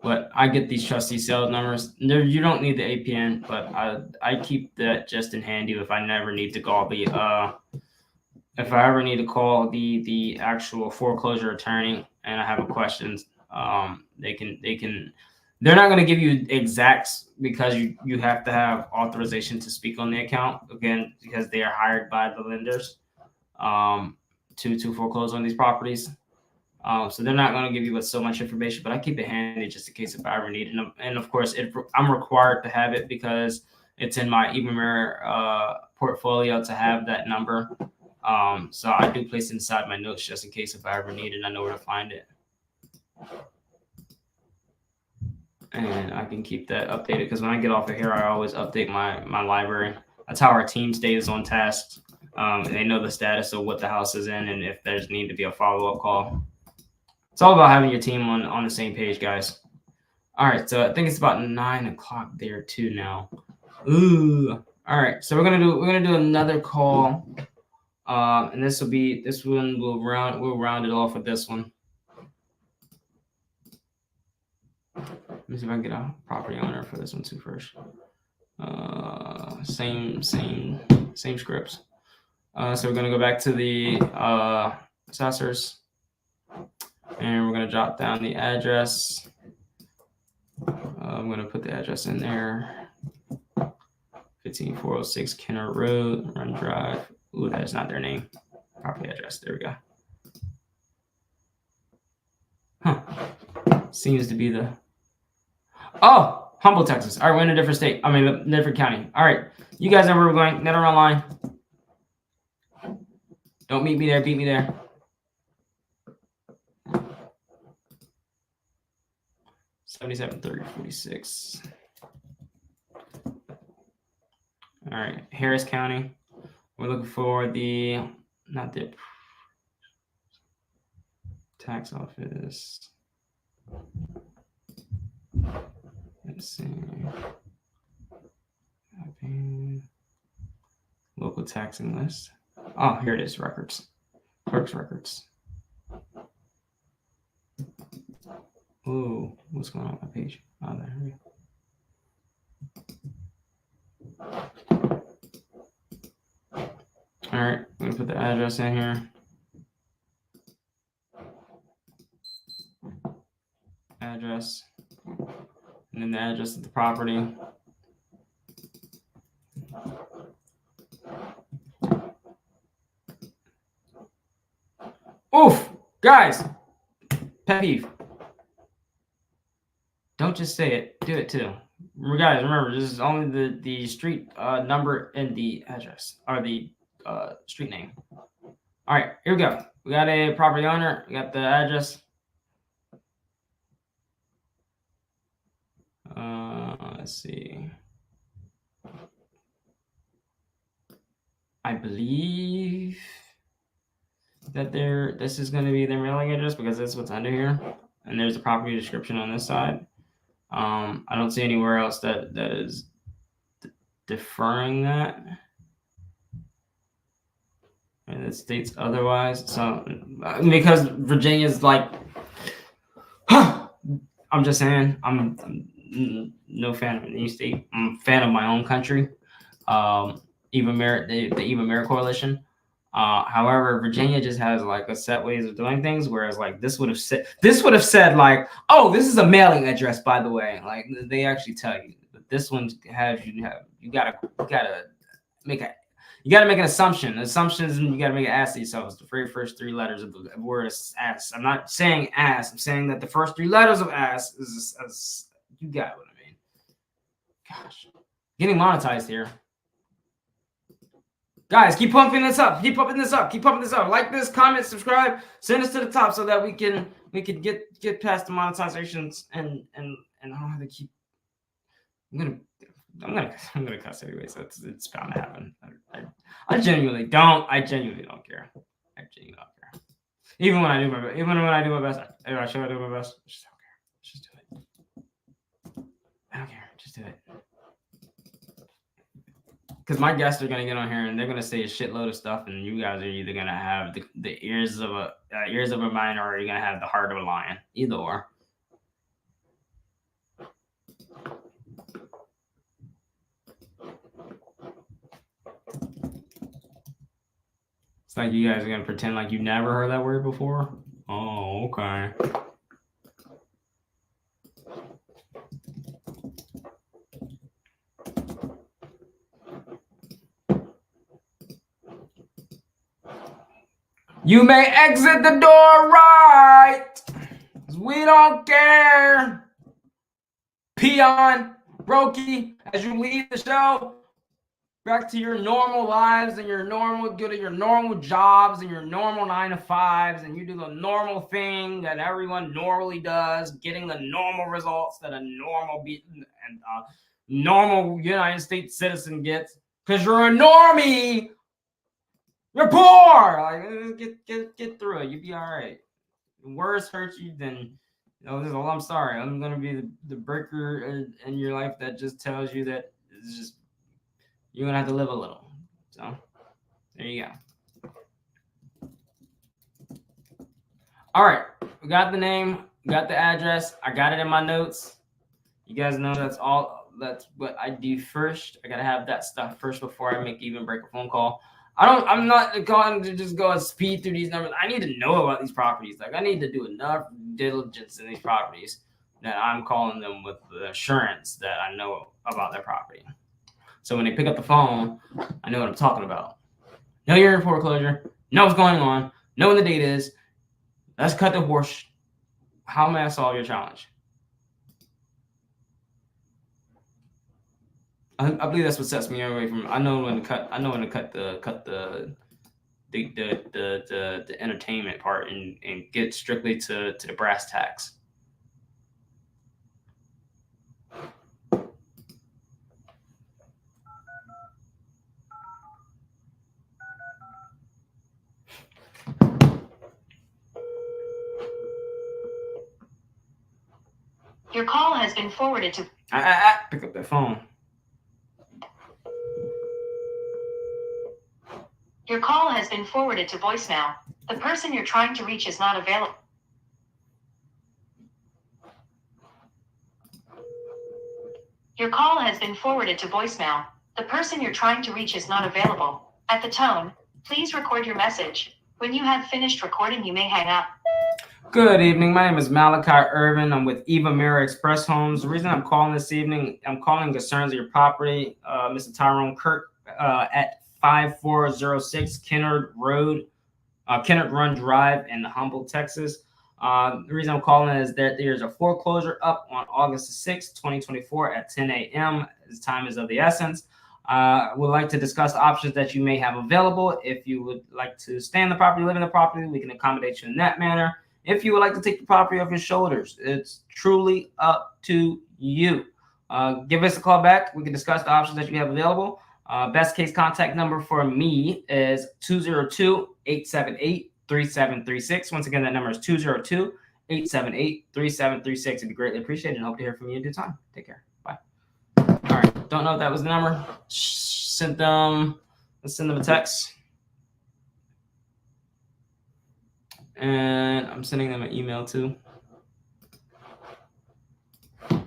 but I get these trustee sales numbers. You don't need the APN, but I keep that just in handy if I never need to call the if I ever need to call the actual foreclosure attorney and I have a question. They're not going to give you exacts because you have to have authorization to speak on the account, again, because they are hired by the lenders to foreclose on these properties. So they're not going to give you so much information, but I keep it handy just in case if I ever need it. And of course, I'm required to have it because it's in my Evenmere portfolio to have that number. So I do place it inside my notes just in case if I ever need it, I know where to find it. And I can keep that updated because when I get off of here, I always update my library. That's how our team stays on task. And they know the status of what the house is in and if there's need to be a follow-up call. It's all about having your team on the same page, guys. All right, so I think it's about 9 o'clock there too now. Ooh. All right, so we're gonna do another call. And this one we'll round it off with this one. Let me see if I can get a property owner for this one too first. Same scripts. So we're gonna go back to the assessors, and we're gonna jot down the address. I'm gonna put the address in there. 15406 Kenner Road, Run Drive. Ooh, that is not their name. Property address. There we go. Huh. Seems to be the. Oh, Humble, Texas. All right, we're in a different state. I mean, a different county. All right, you guys know where we're going. Net online. Don't meet me there. Beat me there. $77,3046. All right, Harris County. We're looking for not the tax office. Let's see. Local taxing list. Oh, here it is. Records. Clerk's records. Ooh, what's going on with my page? Oh, there we go. All right, I'm gonna put the address in here. Address, and then the address of the property. Oof, guys, pet peeve. Don't just say it, do it too. Guys, remember, this is only the street number and the address, or the street name. All right, here we go. We got a property owner. We got the address. Let's see. I believe that this is going to be their mailing address because that's what's under here, and there's a property description on this side. I don't see anywhere else that is deferring that. And it states otherwise. So because Virginia's like, I'm just saying, I'm no fan of any state. I'm a fan of my own country. Evenmere, the Evenmere Coalition. However, Virginia just has like a set ways of doing things, whereas like this would have said like, oh, this is a mailing address, by the way. Like they actually tell you, but this one has you gotta make an assumption. Assumptions, and you gotta make it ask yourself. It's the very first 3 letters of the word is ass. I'm not saying ass. I'm saying that the first 3 letters of ass is you got what I mean. Gosh, getting monetized here. Guys, keep pumping this up. Keep pumping this up. Keep pumping this up. Like this, comment, subscribe, send us to the top so that we can get past the monetizations and I don't have to keep. I'm gonna cuss anyway, so it's bound to happen. I genuinely don't care. I genuinely don't care. Even when I do my best, I should do my best. I just don't care. Just do it. I don't care. Just do it. Because my guests are gonna get on here and they're gonna say a shitload of stuff, and you guys are either gonna have the ears of a lion, or you're gonna have the heart of a lion. Either or. It's like you guys are gonna pretend like you never heard that word before. Oh, okay. You may exit the door right. 'Cause we don't care. Peon, Brokey. as you leave the show, back to your normal lives and your normal, go to your normal jobs and your normal 9-to-5s, and you do the normal thing that everyone normally does, getting the normal results that a normal United States citizen gets, because you're a normie. You're poor. Like, get through it. You'll be all right. Worse hurts you than, I'm sorry. I'm gonna be the breaker in your life that just tells you that it's just, you're gonna have to live a little. So there you go. All right, we got the name, got the address. I got it in my notes. You guys know that's what I do first. I gotta have that stuff first before I even break a phone call. I'm not going to just go and speed through these numbers. I need to know about these properties. Like, I need to do enough diligence in these properties that I'm calling them with the assurance that I know about their property. So when they pick up the phone, I know what I'm talking about. Know you're in foreclosure. Know what's going on. Know when the date is. Let's cut the horse. How may I solve your challenge? I believe that's what sets me away from. I know when to cut the entertainment part and get strictly to the brass tacks. Your call has been forwarded to. Pick up that phone. Your call has been forwarded to voicemail. The person you're trying to reach is not available. Your call has been forwarded to voicemail. The person you're trying to reach is not available. At the tone, please record your message. When you have finished recording, you may hang up. Good evening. My name is Malachi-RESEAN. I'm with Eva Mira Express Homes. The reason I'm calling this evening, I'm calling concerns of your property, Mr. Tyrone Kirk, at 5406 Kennard Run Drive in Humboldt, Texas. The reason I'm calling is that there's a foreclosure up on August 6, 2024 at 10 a.m. The time is of the essence. Would like to discuss the options that you may have available. If you would like to stay in the property, live in the property, we can accommodate you in that manner. If you would like to take the property off your shoulders, it's truly up to you. Give us a call back. We can discuss the options that you have available. Best case contact number for me is 202-878-3736. Once again, that number is 202-878-3736. It'd be greatly appreciated and hope to hear from you in due time. Take care. Bye. All right. Don't know if that was the number. Let's send them a text. And I'm sending them an email too. All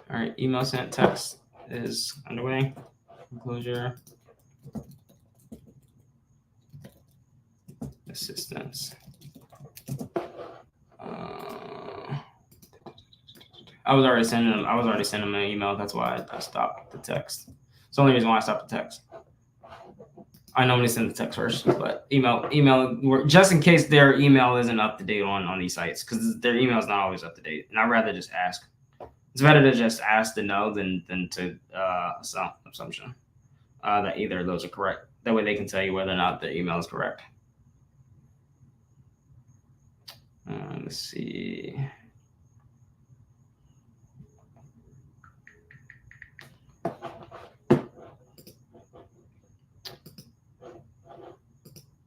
right, email sent, text is underway. Foreclosure assistance. I was already sending them an email. That's why I stopped the text. It's the only reason why I stopped the text. I normally send the text first, but email just in case their email isn't up to date on these sites, because their email is not always up to date, and I'd rather just ask. It's better to just ask to know than to assumption that either of those are correct. That way they can tell you whether or not the email is correct. Let's see.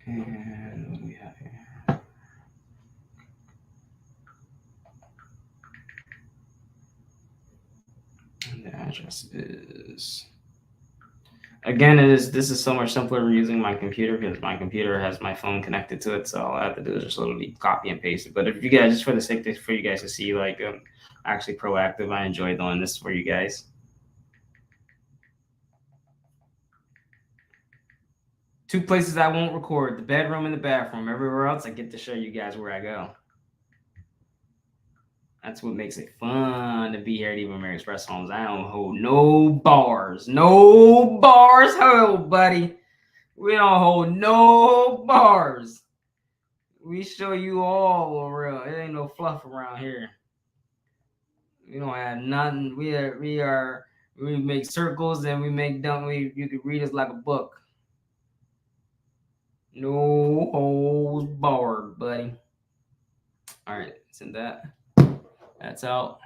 And what do we have here? And the address is, again, this is so much simpler using my computer because my computer has my phone connected to it. So all I have to do is just literally copy and paste it. But if you guys, just for the sake for you guys to see, like, I'm actually proactive. I enjoy doing this for you guys. Two places I won't record: the bedroom and the bathroom. Everywhere else, I get to show you guys where I go. That's what makes it fun to be here at Eva Mary Express Homes. I don't hold no bars. No bars hold, buddy. We don't hold no bars. We show you all real. It ain't no fluff around here. We don't have nothing. We are We make circles and we make them. You can read us like a book. No holes barred, buddy. All right, send that. That's out.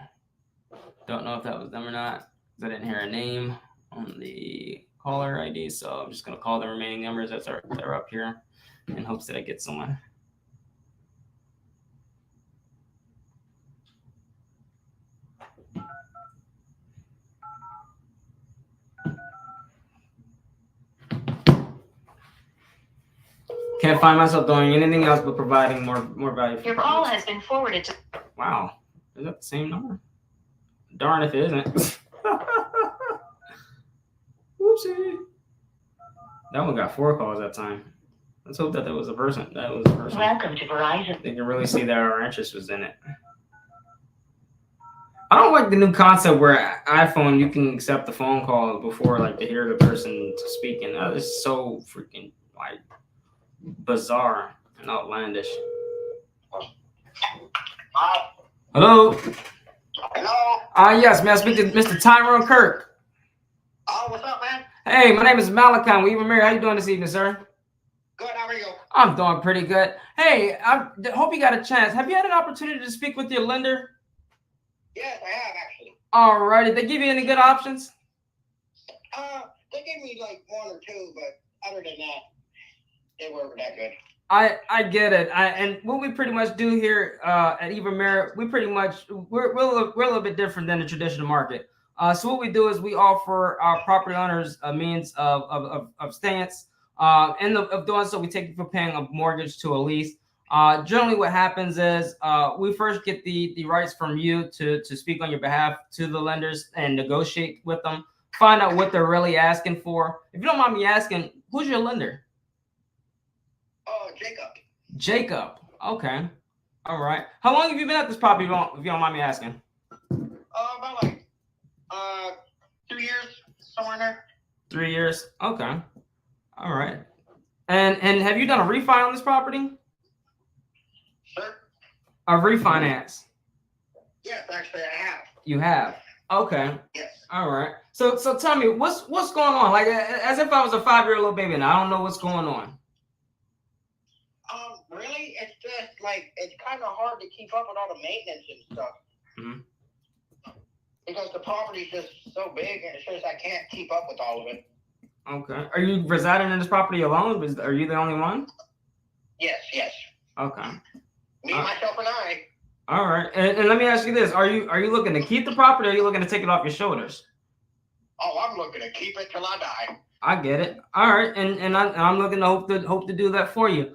Don't know if that was them or not. I didn't hear a name on the caller ID, so I'm just gonna call the remaining numbers that are up here in hopes that I get someone. Can't find myself doing anything else but providing more value. Your call has been forwarded to. Wow, is that the same number? Darn if it isn't. Whoopsie. That one got 4 calls that time. Let's hope that was a person. That was a person. Welcome to Verizon. They can really see that our interest was in it. I don't like the new concept where iPhone you can accept the phone call before like to hear the person speaking. That is so freaking like bizarre and outlandish. Hello. Hello. Yes, may I speak to Mr. Tyrone Kirk? Oh, what's up, man? Hey, my name is Malachi. We even married. How you doing this evening, sir? Good. How are you? I'm doing pretty good. Hey, I hope you got a chance. Have you had an opportunity to speak with your lender? Yes, I have actually. Alrighty. They give you any good options? They gave me like 1 or 2, but other than that, they weren't that good. I get it. And what we pretty much do here at Even Merit, we're a little bit different than the traditional market. So what we do is we offer our property owners a means of stance. And of doing so, we take you from paying a mortgage to a lease. Generally, what happens is we first get the rights from you to speak on your behalf to the lenders and negotiate with them, find out what they're really asking for. If you don't mind me asking, who's your lender? Oh, Jacob. Jacob. Okay. All right. How long have you been at this property, if you don't mind me asking? About like 2 years, somewhere in there. 3 years. Okay. All right. And have you done a refi on this property? Sir? A refinance? Yes, actually, I have. You have. Okay. Yes. All right. So tell me what's going on? Like as if I was a 5-year-old little baby and I don't know what's going on. Really? It's just like it's kind of hard to keep up with all the maintenance and stuff. Mm-hmm. Because the property's just so big, and it's just I can't keep up with all of it. Okay. Are you residing in this property alone? Are you the only one? Yes. Okay. Me, myself, and I. All right. And let me ask you this: Are you looking to keep the property, or are you looking to take it off your shoulders? Oh, I'm looking to keep it till I die. I get it. All right, and I'm looking to hope to do that for you.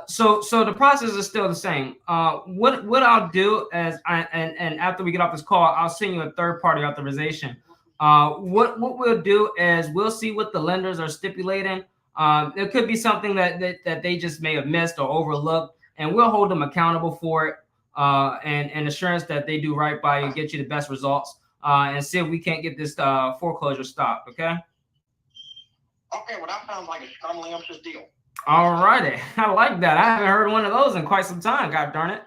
So the process is still the same. What I'll do is and after we get off this call, I'll send you a third-party authorization. What we'll do is we'll see what the lenders are stipulating. It could be something that they just may have missed or overlooked, and we'll hold them accountable for it. And assurance that they do right by you, get you the best results, and see if we can't get this foreclosure stopped. Okay. Okay, well that sounds like a scumliumptious deal. All righty. I like that. I haven't heard one of those in quite some time. God darn it.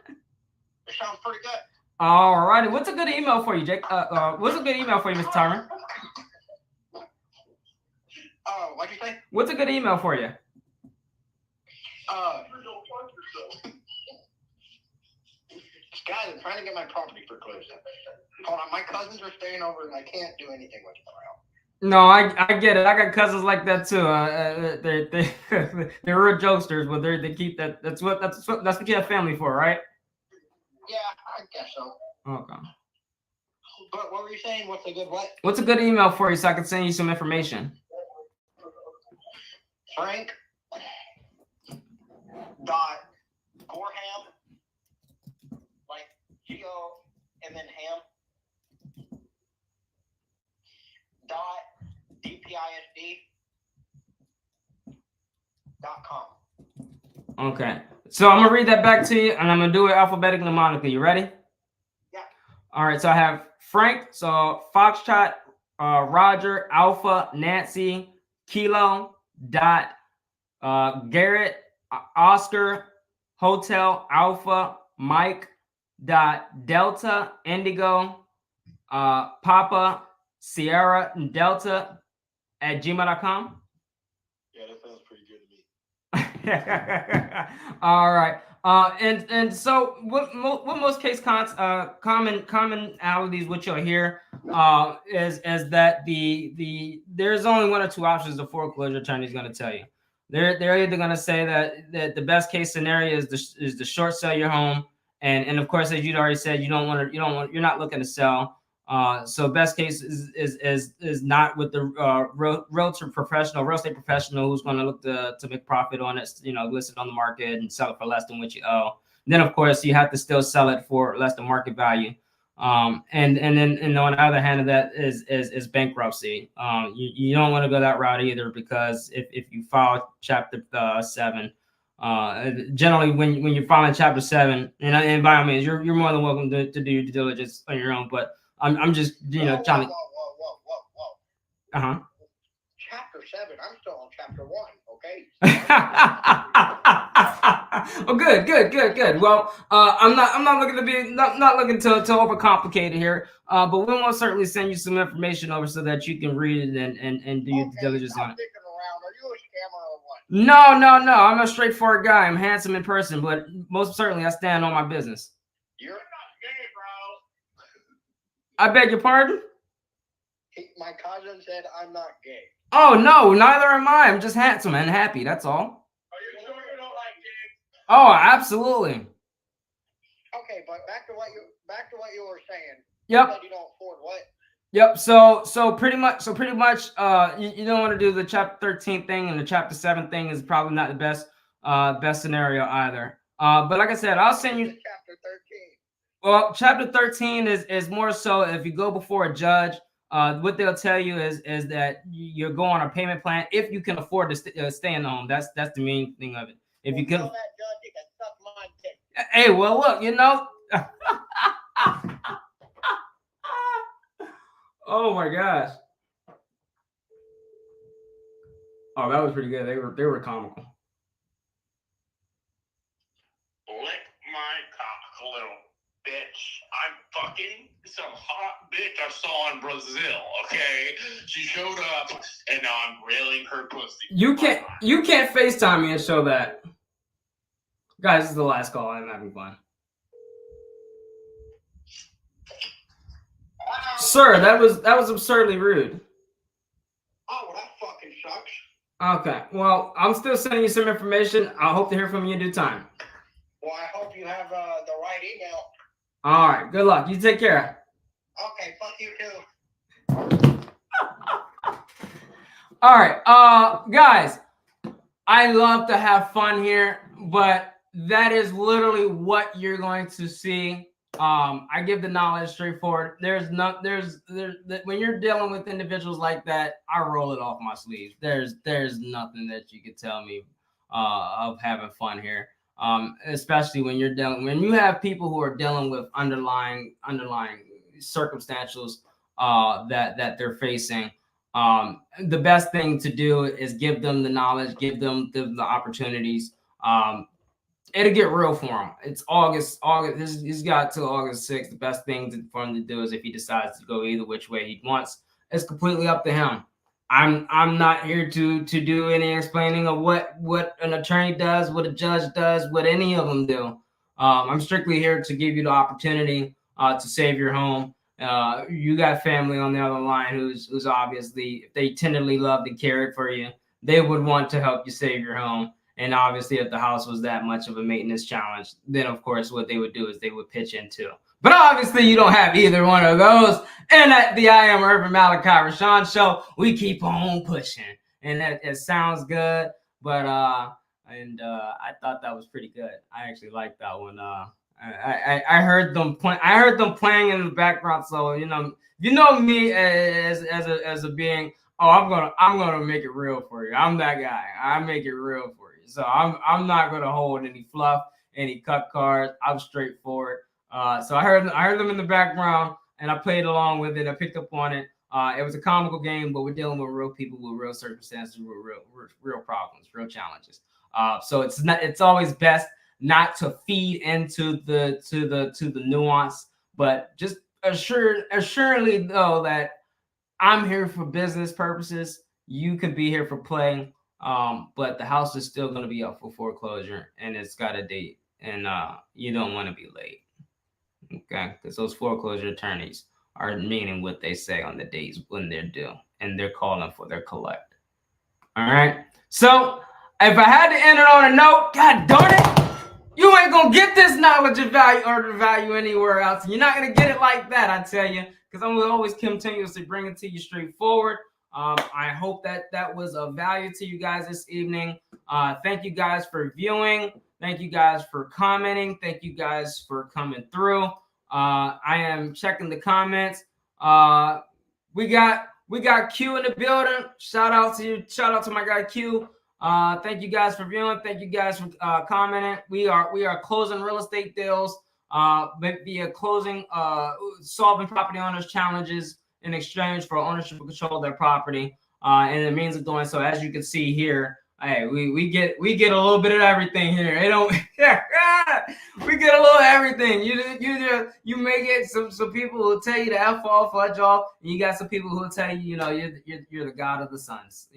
It sounds pretty good. All righty. What's a good email for you, Jake? What's a good email for you, Mr. Tyron? What'd you say? What's a good email for you? Guys, I'm trying to get my property foreclosed. Hold on, my cousins are staying over and I can't do anything with them right No, I get it. I got cousins like that too. They're real jokesters, but they keep that. That's what you have family for, right? Yeah, I guess so. Okay. But what were you saying? What's a good what? What's a good email for you so I can send you some information? Frank dot Gorham, like G-O and then ham dot DPISD.com. Okay. So I'm gonna read that back to you, and I'm gonna do it alphabetically and monically. You ready? Yeah. All right. So I have Frank. So Foxtrot, Roger, Alpha, Nancy, Kilo, dot, Garrett, Oscar, Hotel, Alpha, Mike, dot, Delta, Indigo, Papa, Sierra and Delta at gmail.com. Yeah, that sounds pretty good to me. All right. And so what most case commonalities which you'll hear is that there's only one or two options the foreclosure attorney is going to tell you. They're either going to say that the best case scenario is to short sell your home, and of course, as you'd already said, you're not looking to sell. So best case is not with the real estate professional who's going to look to make profit on it, list it on the market and sell it for less than what you owe. And then of course you have to still sell it for less than market value. And then on the other hand of that is bankruptcy. You don't want to go that route either, because if you file Chapter 7. Generally, when you're filing Chapter 7, and by all means, you're more than welcome to do your due diligence on your own. But I'm just trying to. Whoa. Uh-huh. Chapter 7. I'm still on Chapter 1. Okay. Oh, good. Well, I'm not looking to be not looking to overcomplicate it here. But we will certainly send you some information over so that you can read it and do your due diligence on it. Around. Are you a scammer or what? No. I'm a straightforward guy. I'm handsome in person, but most certainly I stand on my business. You're not gay, bro. I beg your pardon? My cousin said I'm not gay. Oh, no, neither am I. I'm just handsome and happy. That's all. Are you sure you don't like gays? Oh, absolutely. Okay, but back to what you were saying. Yep. You said you don't afford what? Yep. So pretty much, you don't want to do the Chapter 13 thing, and the Chapter 7 thing is probably not the best scenario either. But like I said, I'll send you Chapter 13. Well, Chapter 13 is more so if you go before a judge. What they'll tell you is that you go on a payment plan if you can afford to stay in the home. That's the main thing of it. If you can. Tell that judge he can suck my dick. Hey, well, look, Oh my gosh. Oh, that was pretty good. They were comical. Lick my cock, little bitch. I'm fucking some hot bitch I saw in Brazil, okay? She showed up and now I'm grilling her pussy. You can't FaceTime me and show that. Guys, this is the last call. I'm having fun. Sir, that was absurdly rude. Oh, well, that fucking sucks. Okay, well, I'm still sending you some information. I hope to hear from you in due time. Well, I hope you have the right email. All right, good luck. You take care. Okay, fuck you too. All right, guys, I love to have fun here, but that is literally what you're going to see. I give the knowledge straightforward. When you're dealing with individuals like that, I roll it off my sleeves. There's nothing that you could tell me of having fun here. Especially when you have people who are dealing with underlying circumstantials that they're facing. The best thing to do is give them the knowledge, give them the opportunities. It'll get real for him. It's August. He's got till August 6th. The best thing for him to do is if he decides to go either which way he wants, it's completely up to him. I'm not here to do any explaining of what an attorney does, what a judge does, what any of them do. I'm strictly here to give you the opportunity to save your home. You got family on the other line who's obviously, if they tenderly loved and cared for you, they would want to help you save your home. And obviously, if the house was that much of a maintenance challenge, then of course what they would do is they would pitch in too. But obviously, you don't have either one of those. And at the I Am Urban Malachi-RESEAN show, we keep on pushing, and it sounds good. But I thought that was pretty good. I actually liked that one. I heard them play. I heard them playing in the background. So you know me as a being. Oh, I'm gonna make it real for you. I'm that guy. I make it real for you. So I'm not gonna hold any fluff, any cut cards. I'm straightforward. So I heard them in the background, and I played along with it. I picked up on it. It was a comical game, but we're dealing with real people with real circumstances, with real problems, real challenges. So it's always best not to feed into the nuance, but just assuredly though that I'm here for business purposes. You could be here for play. But the house is still going to be up for foreclosure, and it's got a date, and you don't want to be late. Okay, because those foreclosure attorneys are meaning what they say on the dates when they're due, and they're calling for their collect. All right. So if I had to end it on a note, God darn it, you ain't gonna get this knowledge of value or the value anywhere else. You're not gonna get it like that, I tell you, because I'm gonna always continuously bring it to you straightforward. I hope that was of value to you guys this evening. Thank you guys for viewing. Thank you guys for commenting. Thank you guys for coming through. I am checking the comments. We got Q in the building. Shout out to you. Shout out to my guy Q. Thank you guys for viewing. Thank you guys for commenting. We are closing real estate deals via closing, solving property owners' challenges in exchange for ownership and control of their property. And the means of doing so, as you can see here, hey, we get a little bit of everything here. It don't we get a little everything. You may get some people who tell you to F off, fudge off, and you got some people who tell you, you're the God of the sons.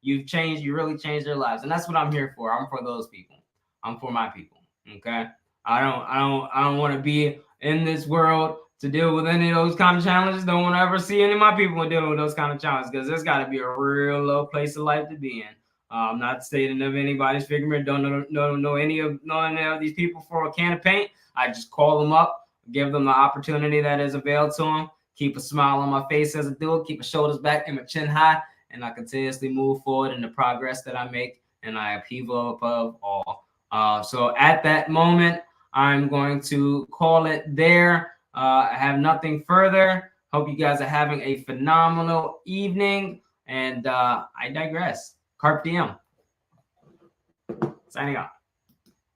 You've changed, you really changed their lives. And that's what I'm here for. I'm for those people. I'm for my people. Okay. I don't want to be in this world to deal with any of those kind of challenges. Don't want to ever see any of my people dealing with those kind of challenges, because there's got to be a real low place of life to be in. I'm not stating of anybody's figment. Don't know any of these people for a can of paint. I just call them up, give them the opportunity that is available to them, keep a smile on my face as I do it, keep my shoulders back and my chin high, and I continuously move forward in the progress that I make, and I upheaval above all. So at that moment, I'm going to call it there. I have nothing further. Hope you guys are having a phenomenal evening, and I digress. Carpe diem. Signing off.